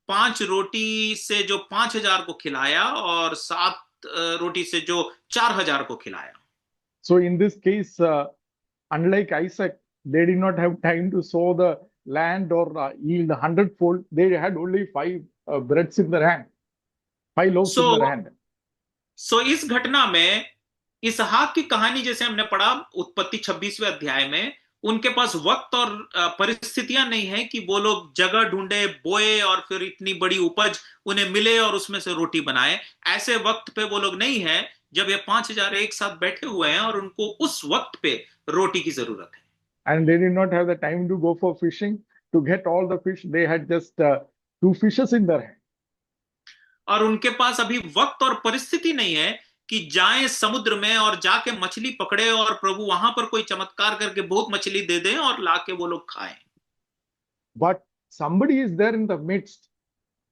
5 रोटी से जो 5,000 को खिलाया और 7 रोटी से जो 4,000 को खिलाया। So in this case, unlike Isaac, they did not have time to sow the land or yield 100-fold. They had only 5 breads in their hand, 5 loaves in their hand. इस घटना में इसहाक की कहानी जैसे हमने पढ़ा उत्पत्ति 26वें अध्याय में, उनके पास वक्त और परिस्थितियां नहीं है कि वो लोग जगह ढूंढे, बोए और फिर इतनी बड़ी उपज उन्हें मिले और उसमें से रोटी बनाए। ऐसे वक्त पे वो लोग नहीं है जब ये 5,000 एक साथ बैठे हुए हैं और उनको उस वक्त पे रोटी की जरूरत है। And they did not have the time to go for fishing to get all the fish. They had just 2 fishes in their hand. और उनके पास अभी वक्त और परिस्थिति नहीं है कि जाएं समुद्र में और जाके मछली पकड़े और प्रभु वहां पर कोई चमत्कार करके बहुत मछली दे दें और लाके वो लोग खाएं। But somebody is there in the midst,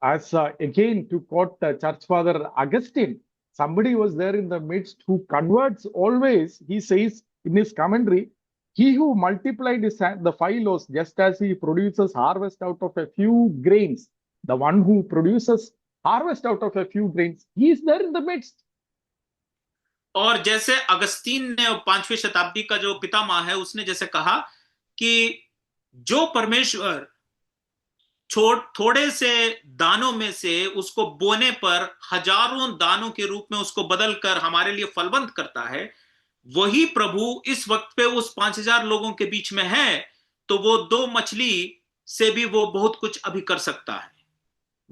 as again to quote Church Father Augustine, somebody was there in the midst who converts always. He says in his commentary, he who multiplied the 5 loaves, just as he produces harvest out of a few grains, the one who produces harvest out of a few grains, he is there in the midst. और जैसे अगस्तीन ने 5वीं शताब्दी का जो पितामह है, उसने जैसे कहा कि जो परमेश्वर थोड़े से दानों में से उसको बोने पर हजारों दानों के रूप में उसको बदलकर हमारे लिए फलवंत करता है, वही प्रभु इस वक्त पे उस 5,000 लोगों के बीच में है। तो वो 2 मछली से भी वो बहुत कुछ अभी कर सकता है।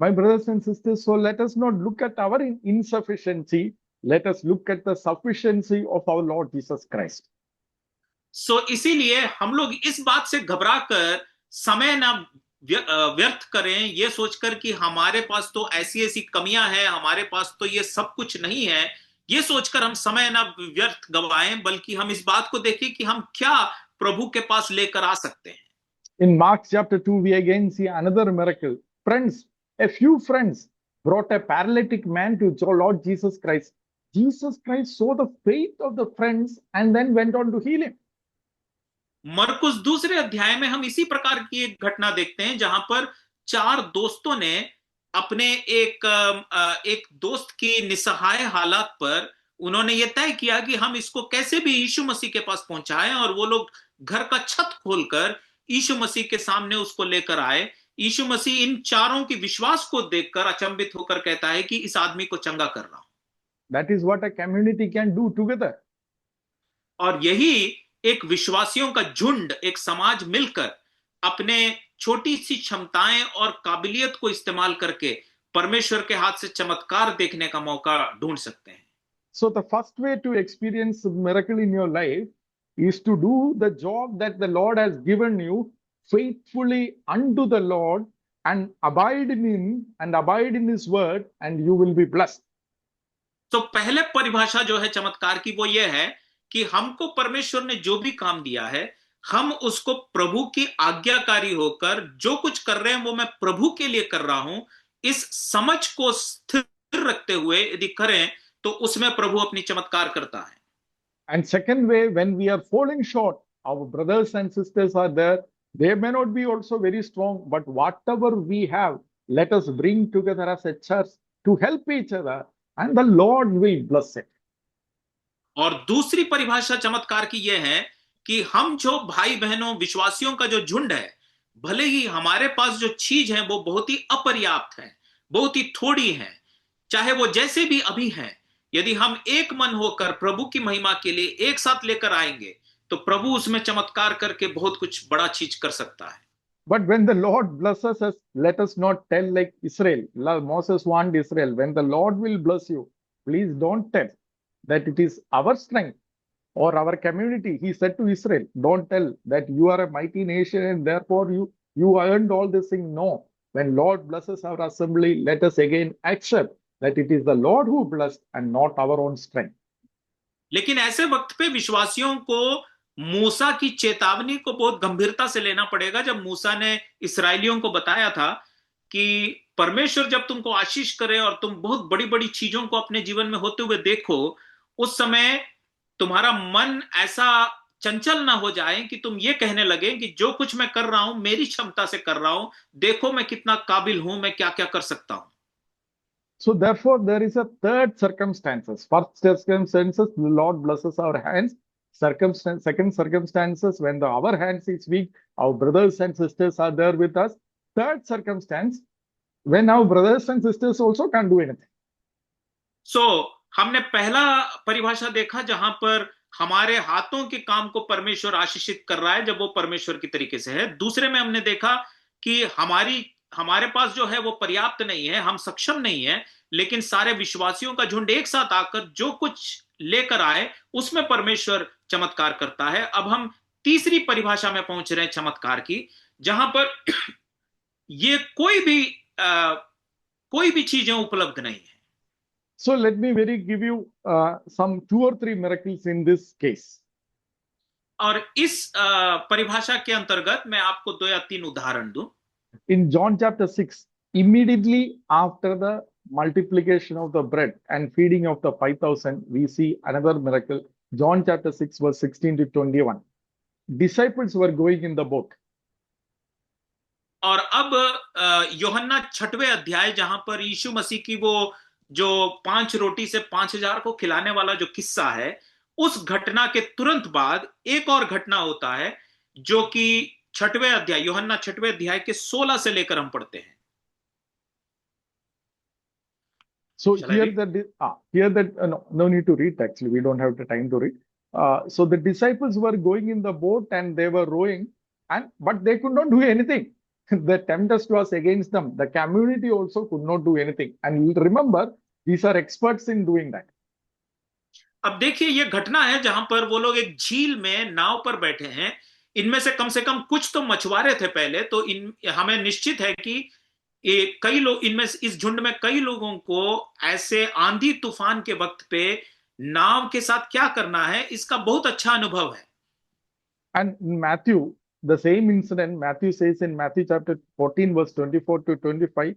My brothers and sisters, so let us not look at our insufficiency. Let us look at the sufficiency of our Lord Jesus Christ. So इसीलिए हम लोग इस बात से घबराकर समय ना व्यर्थ करें, ये सोचकर कि हमारे पास तो ऐसी ऐसी कमियां हैं, हमारे पास तो ये सब कुछ नहीं है, ये सोचकर हम समय ना व्यर्थ गवाएं, बल्कि हम इस बात को देखें कि हम क्या प्रभु के पास लेकर आ सकते हैं। In Mark chapter 2, we again see another miracle. Friends, a few friends brought a paralytic man to Lord Jesus Christ. Jesus Christ saw the faith of the friends and then went on to heal him. मरकुस 2 अध्याय में हम इसी प्रकार की एक घटना देखते हैं जहां पर 4 दोस्तों ने अपने एक दोस्त की निस्सहाय हालात पर उन्होंने ये तय किया कि हम इसको कैसे भी यीशु मसीह के पास पहुंचाएं, और वो लोग घर का छत खोलकर यीशु मसीह के सामने उसको लेकर आए। यीशु मसीह इन चारों की विश्वास को देखकर अचंभित होकर कहता है कि इस आदमी को चंगा कर रहा हूं। That is what a community can do together. और यही एक विश्वासियों का झुंड, एक समाज मिलकर अपने छोटी सी क्षमताएं और काबिलियत को इस्तेमाल करके परमेश्वर के हाथ से चमत्कार देखने का मौका ढूंढ सकते हैं। So the first way to experience miracle in your life is to do the job that the Lord has given you faithfully unto the Lord and abide in Him and abide in His word, and you will be blessed. तो पहले परिभाषा जो है चमत्कार की वो ये है कि हमको परमेश्वर ने जो भी काम दिया है, हम उसको प्रभु की आज्ञाकारी होकर जो कुछ कर रहे हैं वो मैं प्रभु के लिए कर रहा हूं, इस समझ को स्थिर रखते हुए यदि करें तो उसमें प्रभु अपनी चमत्कार करता है। And second way, when we are falling short, our brothers and sisters are there. They may not be also very strong, but whatever we have, let us bring together as a church to help each other, and the Lord will bless it. और दूसरी परिभाषा चमत्कार की यह है कि हम जो भाई बहनों विश्वासियों का जो झुंड है, भले ही हमारे पास जो चीज है वो बहुत ही अपर्याप्त है, बहुत ही थोड़ी है, चाहे वो जैसे भी अभी है, यदि हम एक मन होकर प्रभु की महिमा के लिए एक साथ लेकर आएंगे तो प्रभु उसमें चमत्कार करके बहुत कुछ बड़ा चीज कर सकता है। But when the Lord blesses us, let us not tell like Israel. Moses warned Israel, when the Lord will bless you, please don't tell that it is our strength or our community. He said to Israel, don't tell that you are a mighty nation and therefore you earned all this thing. No. When Lord blesses our assembly, let us again accept that it is the Lord who blessed and not our own strength. लेकिन ऐसे वक्त पे विश्वासियों को मूसा की चेतावनी को बहुत गंभीरता से लेना पड़ेगा। जब मूसा ने इस्राएलियों को बताया था कि परमेश्वर जब तुमको आशीष करे और तुम बहुत बड़ी बड़ी चीजों को अपने जीवन में होते हुए देखो, उस समय तुम्हारा मन ऐसा चंचल ना हो जाए कि तुम ये कहने लगे कि जो कुछ मैं कर रहा हूं मेरी क्षमता से कर रहा हूं, देखो मैं कितना काबिल हूं, मैं क्या क्या कर सकता हूं। So therefore, there is a third circumstances. First circumstances, the Lord blesses our hands. Second circumstances, when our hands is weak, our brothers and sisters are there with us. Third circumstance, when our brothers and sisters also can't do anything. So हमने पहला परिभाषा देखा जहां पर हमारे हाथों के काम को परमेश्वर आशीषित कर रहा है जब वो परमेश्वर की तरीके से है। दूसरे में हमने देखा कि हमारे पास जो है वो पर्याप्त नहीं है, हम सक्षम नहीं है, लेकिन सारे विश्वासियों का झुंड एक साथ आकर जो कुछ लेकर आए उसमें परमेश्वर चमत्कार करता है। अब हम तीसरी परिभाषा में पहुंच रहे हैं चमत्कार की, जहां पर ये कोई भी चीजें उपलब्ध नहीं है। So let me give you some 2 or 3 miracles in this case. और इस परिभाषा के अंतर्गत मैं आपको 2 या 3 उदाहरण दूं। In John chapter 6, immediately after the multiplication of the bread and feeding of the 5,000, we see another miracle. John chapter 6, verse 16 to 21. Disciples were going in the boat. और अब यूहन्ना 6वें अध्याय, जहां पर यीशु मसीह की वो जो 5 रोटी से 5,000 को खिलाने वाला जो किस्सा है, उस घटना के तुरंत बाद एक और घटना होता है जो कि 6वें अध्याय, यूहन्ना 6वें अध्याय के 16 से लेकर हम पढ़ते हैं। So here no need to read, actually we don't have the time to read. So the disciples were going in the boat and they were rowing, but they could not do anything. The tempest was against them. The community also could not do anything. And remember, these are experts in doing that. अब देखिए, ये घटना है जहां पर वो लोग एक झील में नाव पर बैठे हैं। इनमें से कम कुछ तो मछुआरे थे पहले, तो हमें निश्चित है कि कई लोग इनमें, इस झुंड में कई लोगों को ऐसे आंधी तूफान के वक्त पे नाव के साथ क्या करना है इसका बहुत अच्छा अनुभव है। And Matthew, the same incident, Matthew says in Matthew chapter 14, verse 24 to 25,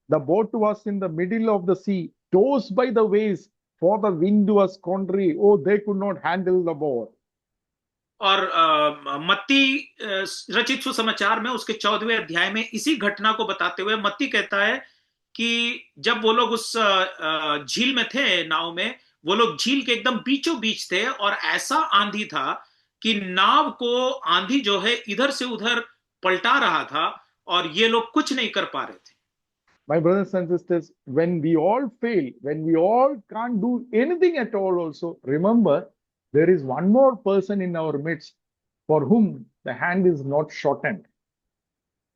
the boat was in the middle of the sea, tossed by the waves, for the wind was contrary. Oh, they could not handle the boat. और मत्ती रचित सुसमाचार में उसके 14वें अध्याय में इसी घटना को बताते हुए मत्ती कहता है कि जब वो लोग उस झील में थे, नाव में, वो लोग झील के एकदम बीचों बीच थे और ऐसा आंधी था कि नाव को आंधी जो है इधर से उधर पलटा रहा था और ये लोग कुछ नहीं कर पा रहे थे। My brothers and sisters, when we all fail, when we all can't do anything at all, also remember there is one more person in our midst for whom the hand is not shortened.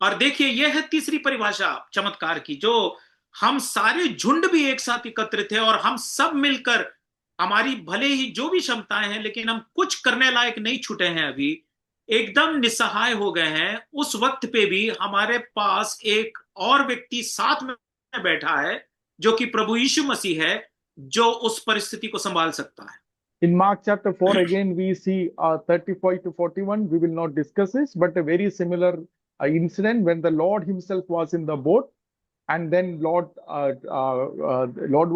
और देखिए, यह है तीसरी परिभाषा चमत्कार की, जो हम सारे झुंड भी एक साथ एकत्रित थे और हम सब मिलकर, हमारी भले ही जो भी क्षमताएं हैं, लेकिन हम कुछ करने लायक नहीं छूटे हैं, अभी एकदम निस्सहाय हो गए हैं। उस वक्त पे भी हमारे पास एक और व्यक्ति साथ में बैठा है, जो कि प्रभु यीशु मसीह है, जो उस परिस्थिति को संभाल सकता है। In Mark chapter 4, again, we see 35 to 41. We will not discuss this, but a very similar incident when the Lord himself was in the boat, and then Lord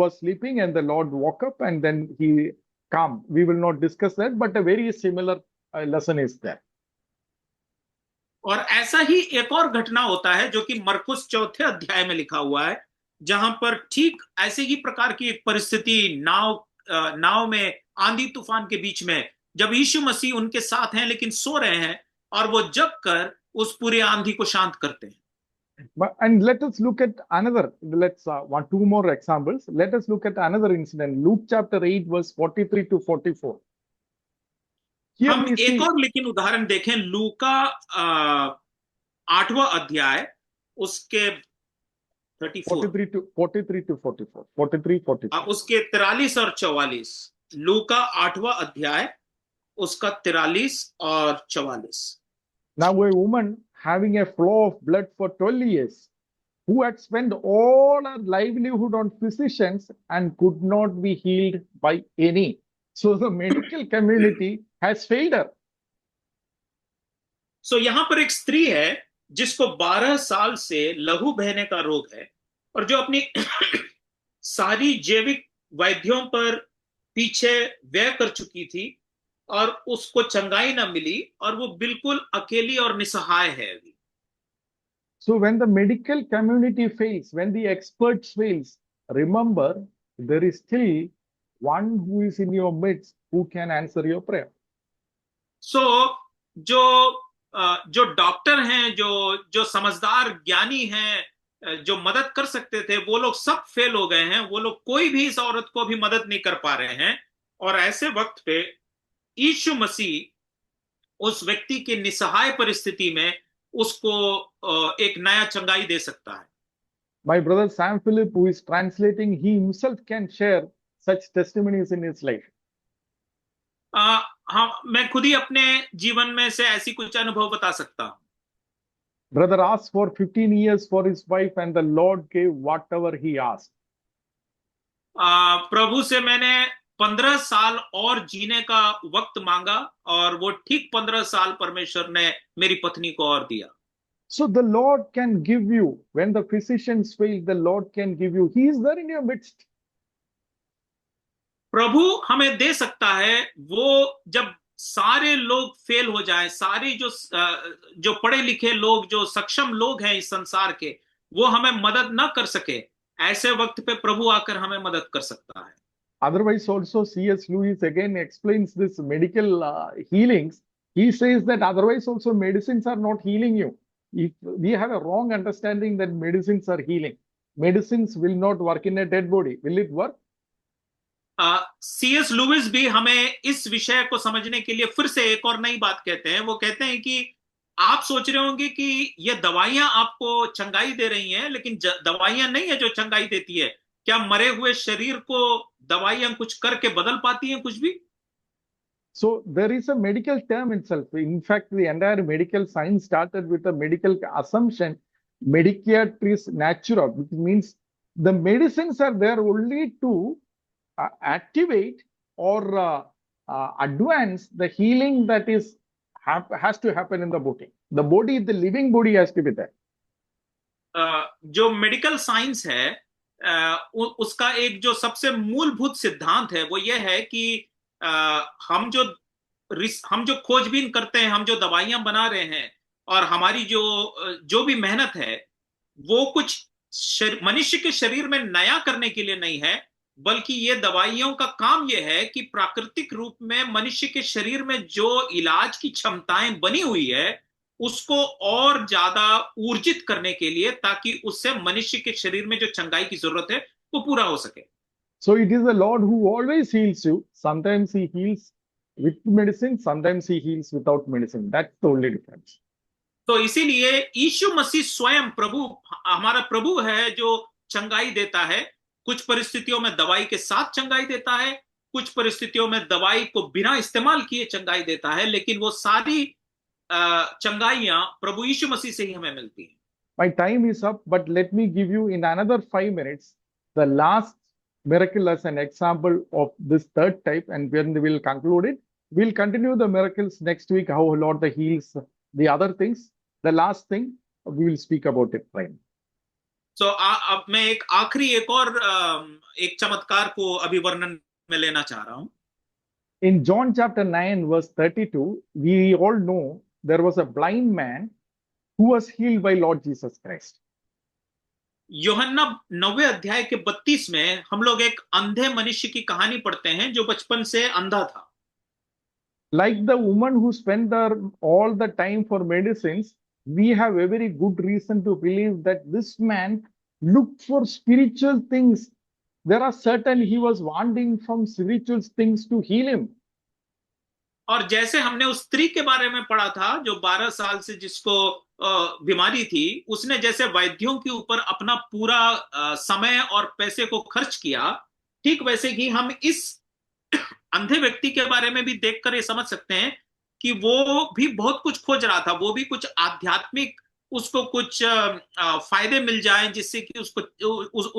was sleeping, and the Lord woke up, and then he calmed. We will not discuss that, but a very similar lesson is there. और ऐसा ही एक और घटना होता है जो कि मरकुस 4 अध्याय में लिखा हुआ है, जहां पर ठीक ऐसे ही प्रकार की एक परिस्थिति, नाव में आंधी तूफान के बीच में, जब यीशु मसीह उनके साथ हैं लेकिन सो रहे हैं, और वो जग कर उस पूरी आंधी को शांत करते हैं। And let us look at another, let's want two more examples. Let us look at another incident, Luke chapter 8 verse 43 to 44. Here हम we see, एक और लेकिन उदाहरण देखें, लूका 8वां अध्याय, उसके 43 to 44, 43, 44. उसके 43 और 44। लूका 8वां अध्याय, उसका 43 और 44। Now a woman having a flow of blood for 12 years, who had spent all her livelihood on physicians and could not be healed by any. So the medical community has failed her. So यहां पर एक स्त्री है जिसको 12 साल से लहू बहने का रोग है, और जो अपनी सारी जैविक वैद्यों पर पीछे व्यय कर चुकी थी और उसको चंगाई ना मिली, और वो बिल्कुल अकेली और निसहाय है अभी। So when the medical community fails, when the experts fails, remember there is still one who is in your midst who can answer your prayer. So जो डॉक्टर हैं, जो समझदार ज्ञानी हैं, जो मदद कर सकते थे, वो लोग सब फेल हो गए हैं। वो लोग कोई भी इस औरत को भी मदद नहीं कर पा रहे हैं, और ऐसे वक्त पे यीशु मसीह उस व्यक्ति की निसहाय परिस्थिति में उसको एक नया चंगाई दे सकता है। My brother Sam Philip, who is translating, he himself can share such testimonies in his life. हाँ, मैं खुद ही अपने जीवन में से ऐसी कुछ अनुभव बता सकता हूँ। Brother asked for 15 years for his wife, and the Lord gave whatever he asked. प्रभु से मैंने 15 साल और जीने का वक्त मांगा, और वो ठीक 15 साल परमेश्वर ने मेरी पत्नी को और दिया। So the Lord can give you, when the physicians fail, the Lord can give you. He is there in your midst. प्रभु हमें दे सकता है। वो जब सारे लोग फेल हो जाएं, सारे जो पढ़े लिखे लोग, जो सक्षम लोग हैं इस संसार के, वो हमें मदद ना कर सके, ऐसे वक्त पे प्रभु आकर हमें मदद कर सकता है। Otherwise also C.S. Lewis again explains this medical healings. He says that otherwise also medicines are not healing you. If we have a wrong understanding that medicines are healing, medicines will not work in a dead body. Will it work? C.S. Lewis भी हमें इस विषय को समझने के लिए फिर से एक और नई बात कहते हैं। वो कहते हैं कि आप सोच रहे होंगे कि ये दवाइयां आपको चंगाई दे रही हैं, लेकिन दवाइयां नहीं है जो चंगाई देती है। क्या मरे हुए शरीर को दवाइयां कुछ करके बदल पाती हैं कुछ भी? So there is a medical term itself. In fact, the entire medical science started with a medical assumption, Medicare tris natura, which means the medicines are there only to activate or advance the healing that has to happen in the body. The body, the living body has to be there. जो medical science है, उसका एक जो सबसे मूलभूत सिद्धांत है वो ये है कि हम जो खोजबीन करते हैं, हम जो दवाइयां बना रहे हैं, और हमारी जो भी मेहनत है, वो कुछ मनुष्य के शरीर में नया करने के लिए नहीं है, बल्कि ये दवाइयों का काम ये है कि प्राकृतिक रूप में मनुष्य के शरीर में जो इलाज की क्षमताएं बनी हुई है उसको और ज्यादा ऊर्जित करने के लिए, ताकि उससे मनुष्य के शरीर में जो चंगाई की जरूरत है वो पूरा हो सके। So it is the Lord who always heals you. Sometimes he heals with medicine, sometimes he heals without medicine. That's the only difference. तो इसीलिए यीशु मसीह स्वयं प्रभु, हमारा प्रभु है जो चंगाई देता है। कुछ परिस्थितियों में दवाई के साथ चंगाई देता है, कुछ परिस्थितियों में दवाई को बिना इस्तेमाल किए चंगाई देता है, लेकिन वो सारी चंगाइयां प्रभु यीशु मसीह से ही हमें मिलती हैं। My time is up, but let me give you in another 5 minutes the last miracle as an example of this third type, and when we will conclude it, we'll continue the miracles next week, how Lord the heals the other things. The last thing, we will speak about it right. So अब मैं एक और एक चमत्कार को अभी वर्णन में लेना चाह रहा हूं। In John chapter 9 verse 32, we all know there was a blind man who was healed by Lord Jesus Christ. यूहन्ना 9वें अध्याय के 32 में हम लोग एक अंधे मनुष्य की कहानी पढ़ते हैं जो बचपन से अंधा था। Like the woman who spent all the time for medicines, we have a very good reason to believe that this man looked for spiritual things. There are certain he was wanting from spiritual things to heal him. और जैसे हमने उस स्त्री के बारे में पढ़ा था जो 12 साल से जिसको बीमारी थी, उसने जैसे वैद्यों के ऊपर अपना पूरा समय और पैसे को खर्च किया, ठीक वैसे ही हम इस अंधे व्यक्ति के बारे में भी देखकर ये समझ सकते हैं कि वो भी बहुत कुछ खोज रहा था। वो भी कुछ आध्यात्मिक, उसको कुछ फायदे मिल जाए जिससे कि उसको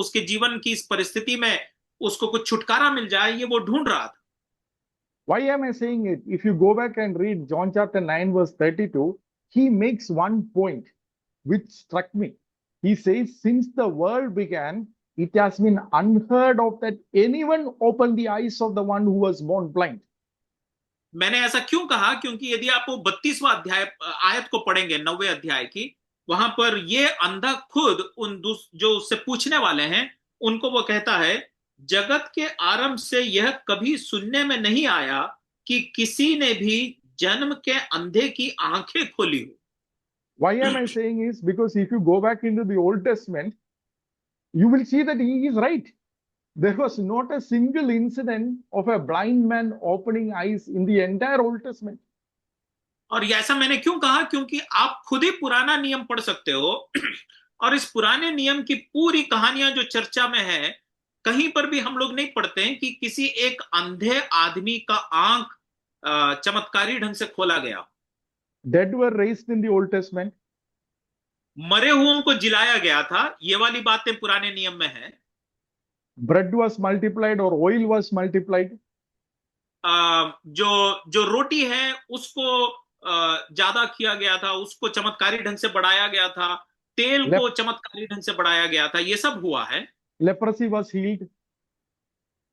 उसके जीवन की इस परिस्थिति में उसको कुछ छुटकारा मिल जाए, ये वो ढूंढ रहा था। Why am I saying it? If you go back and read John chapter 9 verse 32, he makes one point which struck me. He says, since the world began, it has been unheard of that anyone opened the eyes of the one who was born blind. मैंने ऐसा क्यों कहा? क्योंकि यदि आप वो 32वां अध्याय आयत को पढ़ेंगे 9वें अध्याय की, वहां पर ये अंधा खुद उन जो उससे पूछने वाले हैं उनको वो कहता है, जगत के आरंभ से यह कभी सुनने में नहीं आया कि किसी ने भी जन्म के अंधे की आंखें खोली हो। Why am I saying is because if you go back into the Old Testament, you will see that he is right. There was not a single incident of a blind man opening eyes in the entire Old Testament. और ऐसा मैंने क्यों कहा? क्योंकि आप खुद ही पुराना नियम पढ़ सकते हो और इस पुराने नियम की पूरी कहानियां जो चर्चा में है, कहीं पर भी हम लोग नहीं पढ़ते हैं कि किसी एक अंधे आदमी का आंख चमत्कारी ढंग से खोला गया। Dead were raised in the Old Testament. मरे हुओं को जिलाया गया था, ये वाली बातें पुराने नियम में है। Bread was multiplied or oil was multiplied. जो रोटी है उसको ज्यादा किया गया था, उसको चमत्कारी ढंग से बढ़ाया गया था, तेल को चमत्कारी ढंग से बढ़ाया गया था, ये सब हुआ है। Leprosy was healed.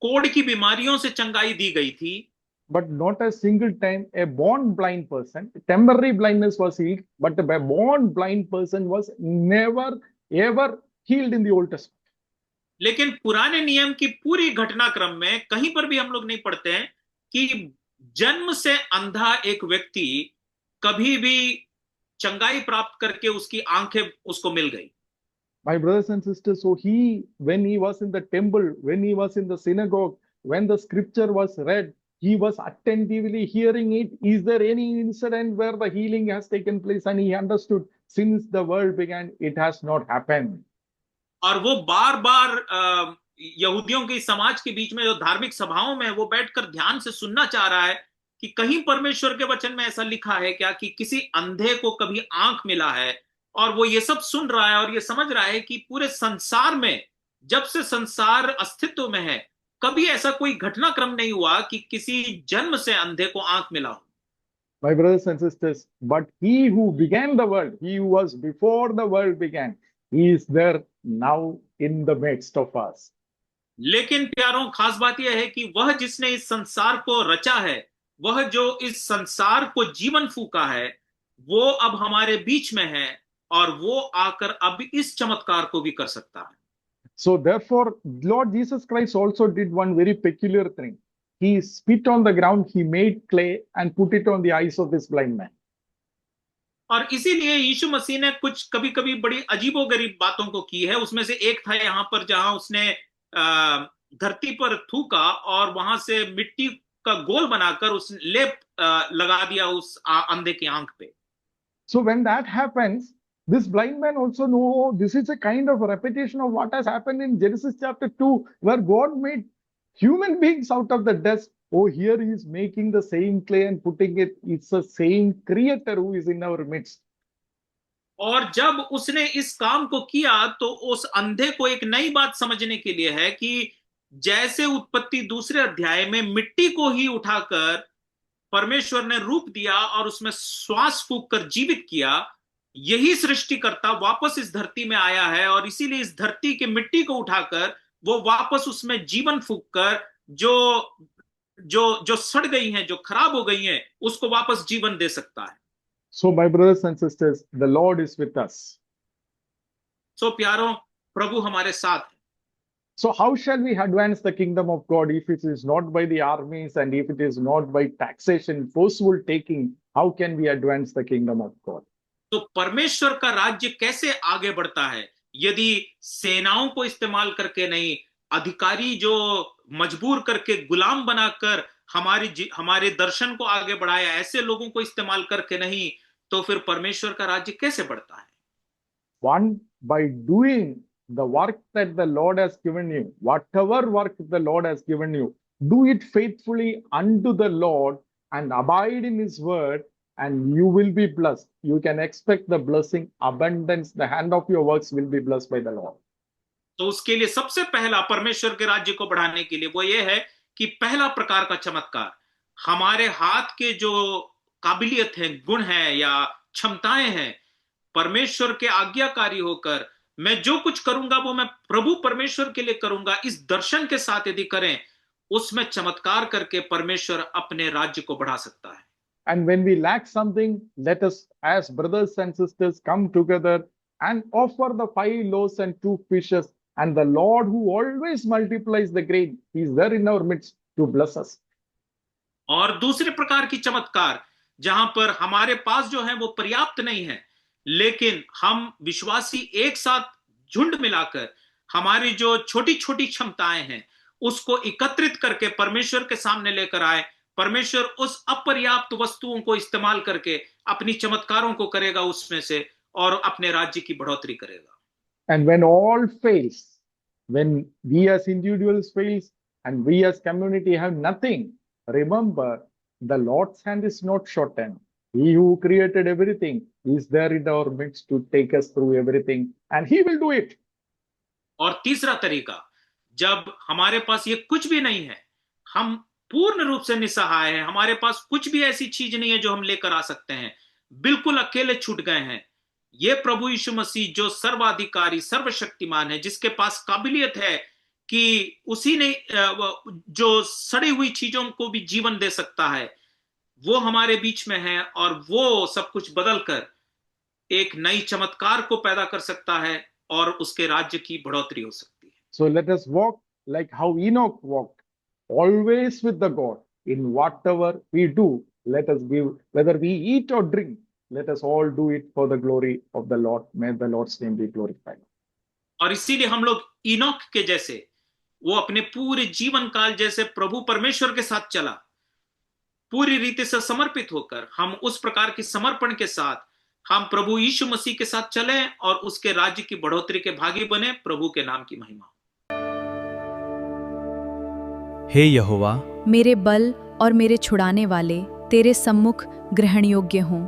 कोढ़ की बीमारियों से चंगाई दी गई थी। But not a single time a born blind person, temporary blindness was healed, but a born blind person was never ever healed in the Old Testament. लेकिन पुराने नियम की पूरी घटनाक्रम में कहीं पर भी हम लोग नहीं पढ़ते हैं कि जन्म से अंधा एक व्यक्ति कभी भी चंगाई प्राप्त करके उसकी आंखें उसको मिल गई। My brothers and sisters, so when he was in the temple, when he was in the synagogue, when the scripture was read, he was attentively hearing it. Is there any incident where the healing has taken place and he understood since the world began, it has not happened? और वो बार बार यहूदियों के समाज के बीच में जो धार्मिक सभाओं में वो बैठकर ध्यान से सुनना चाह रहा है कि कहीं परमेश्वर के वचन में ऐसा लिखा है क्या कि किसी अंधे को कभी आंख मिला है। और वो ये सब सुन रहा है और ये समझ रहा है कि पूरे संसार में, जब से संसार अस्तित्व में है, कभी ऐसा कोई घटनाक्रम नहीं हुआ कि किसी जन्म से अंधे को आंख मिला हो। My brothers and sisters, but he who began the world, he who was before the world began, he is there now in the midst of us. लेकिन प्यारों, खास बात यह है कि वह जिसने इस संसार को रचा है, वह जो इस संसार को जीवन फूका है, वो अब हमारे बीच में है और वो आकर अब इस चमत्कार को भी कर सकता है। So therefore, Lord Jesus Christ also did one very peculiar thing. He spit on the ground, he made clay and put it on the eyes of this blind man. और इसीलिए यीशु मसीह ने कुछ कभी कभी बड़ी अजीबोगरीब बातों को की है। उसमें से एक था यहाँ पर जहां उसने धरती पर थूका और वहां से मिट्टी का गोल बनाकर उस लेप लगा दिया उस अंधे की आंख पे। So when that happens, this blind man also know this is a kind of repetition of what has happened in Genesis chapter 2, where God made human beings out of the dust. Oh, here he is making the same clay and putting it. It's the same creator who is in our midst. और जब उसने इस काम को किया तो उस अंधे को एक नई बात समझने के लिए है कि जैसे उत्पत्ति दूसरे अध्याय में मिट्टी को ही उठाकर परमेश्वर ने रूप दिया और उसमें श्वास फूंक कर जीवित किया, यही सृष्टिकर्ता वापस इस धरती में आया है और इसीलिए इस धरती के मिट्टी को उठाकर वो वापस उसमें जीवन फूंक कर जो जो जो सड़ गई हैं, जो खराब हो गई हैं, उसको वापस जीवन दे सकता है। So my brothers and sisters, the Lord is with us. सो प्यारों, प्रभु हमारे साथ है। So how shall we advance the kingdom of God if it is not by the armies and if it is not by taxation, forceful taking? How can we advance the kingdom of God? तो परमेश्वर का राज्य कैसे आगे बढ़ता है यदि सेनाओं को इस्तेमाल करके नहीं, अधिकारी जो मजबूर करके गुलाम बनाकर हमारे दर्शन को आगे बढ़ाया, ऐसे लोगों को इस्तेमाल करके नहीं, तो फिर परमेश्वर का राज्य कैसे बढ़ता है? One, by doing the work that the Lord has given you, whatever work the Lord has given you, do it faithfully unto the Lord and abide in his word, and you will be blessed. You can expect the blessing, abundance, the hand of your works will be blessed by the Lord. तो उसके लिए सबसे पहला परमेश्वर के राज्य को बढ़ाने के लिए वो ये है कि पहला प्रकार का चमत्कार, हमारे हाथ के जो काबिलियत है, गुण है या क्षमताएं हैं, परमेश्वर के आज्ञाकारी होकर मैं जो कुछ करूंगा वो मैं प्रभु परमेश्वर के लिए करूंगा, इस दर्शन के साथ यदि करें, उसमें चमत्कार करके परमेश्वर अपने राज्य को बढ़ा सकता है। And when we lack something, let us as brothers and sisters come together and offer the 5 loaves and 2 fishes, and the Lord who always multiplies the grain, he is there in our midst to bless us. और दूसरे प्रकार की चमत्कार जहां पर हमारे पास जो है वो पर्याप्त नहीं है, लेकिन हम विश्वासी एक साथ झुंड मिलाकर हमारी जो छोटी छोटी क्षमताएं हैं उसको एकत्रित करके परमेश्वर के सामने लेकर आए, परमेश्वर उस अपर्याप्त वस्तुओं को इस्तेमाल करके अपनी चमत्कारों को करेगा उसमें से और अपने राज्य की बढ़ोतरी करेगा। And when all fails, when we as individuals fails and we as community have nothing, remember the Lord's hand is not shortened. He who created everything is there in our midst to take us through everything, and he will do it. और तीसरा तरीका, जब हमारे पास ये कुछ भी नहीं है, हम पूर्ण रूप से निसहाय हैं, हमारे पास कुछ भी ऐसी चीज नहीं है जो हम लेकर आ सकते हैं, बिल्कुल अकेले छूट गए हैं, ये प्रभु यीशु मसीह जो सर्वाधिकारी सर्वशक्तिमान है, जिसके पास काबिलियत है कि उसी ने जो सड़ी हुई चीजों को भी जीवन दे सकता है, वो हमारे बीच में है और वो सब कुछ बदलकर एक नई चमत्कार को पैदा कर सकता है और उसके राज्य की बढ़ोतरी हो सकती है। So let us walk like how Enoch walked, always with the God. In whatever we do, let us give, whether we eat or drink, let us all do it for the glory of the Lord. May the Lord's name be glorified. और इसीलिए हम लोग Enoch के जैसे, वो अपने पूरे जीवन काल जैसे प्रभु परमेश्वर के साथ चला, पूरी रीति से समर्पित होकर हम उस प्रकार की समर्पण के साथ हम प्रभु यीशु मसीह के साथ चलें और उसके राज्य की बढ़ोतरी के भागी बने। प्रभु के नाम की महिमा। हे यहोवा, मेरे बल और मेरे छुड़ाने वाले तेरे सम्मुख ग्रहण योग्य हों।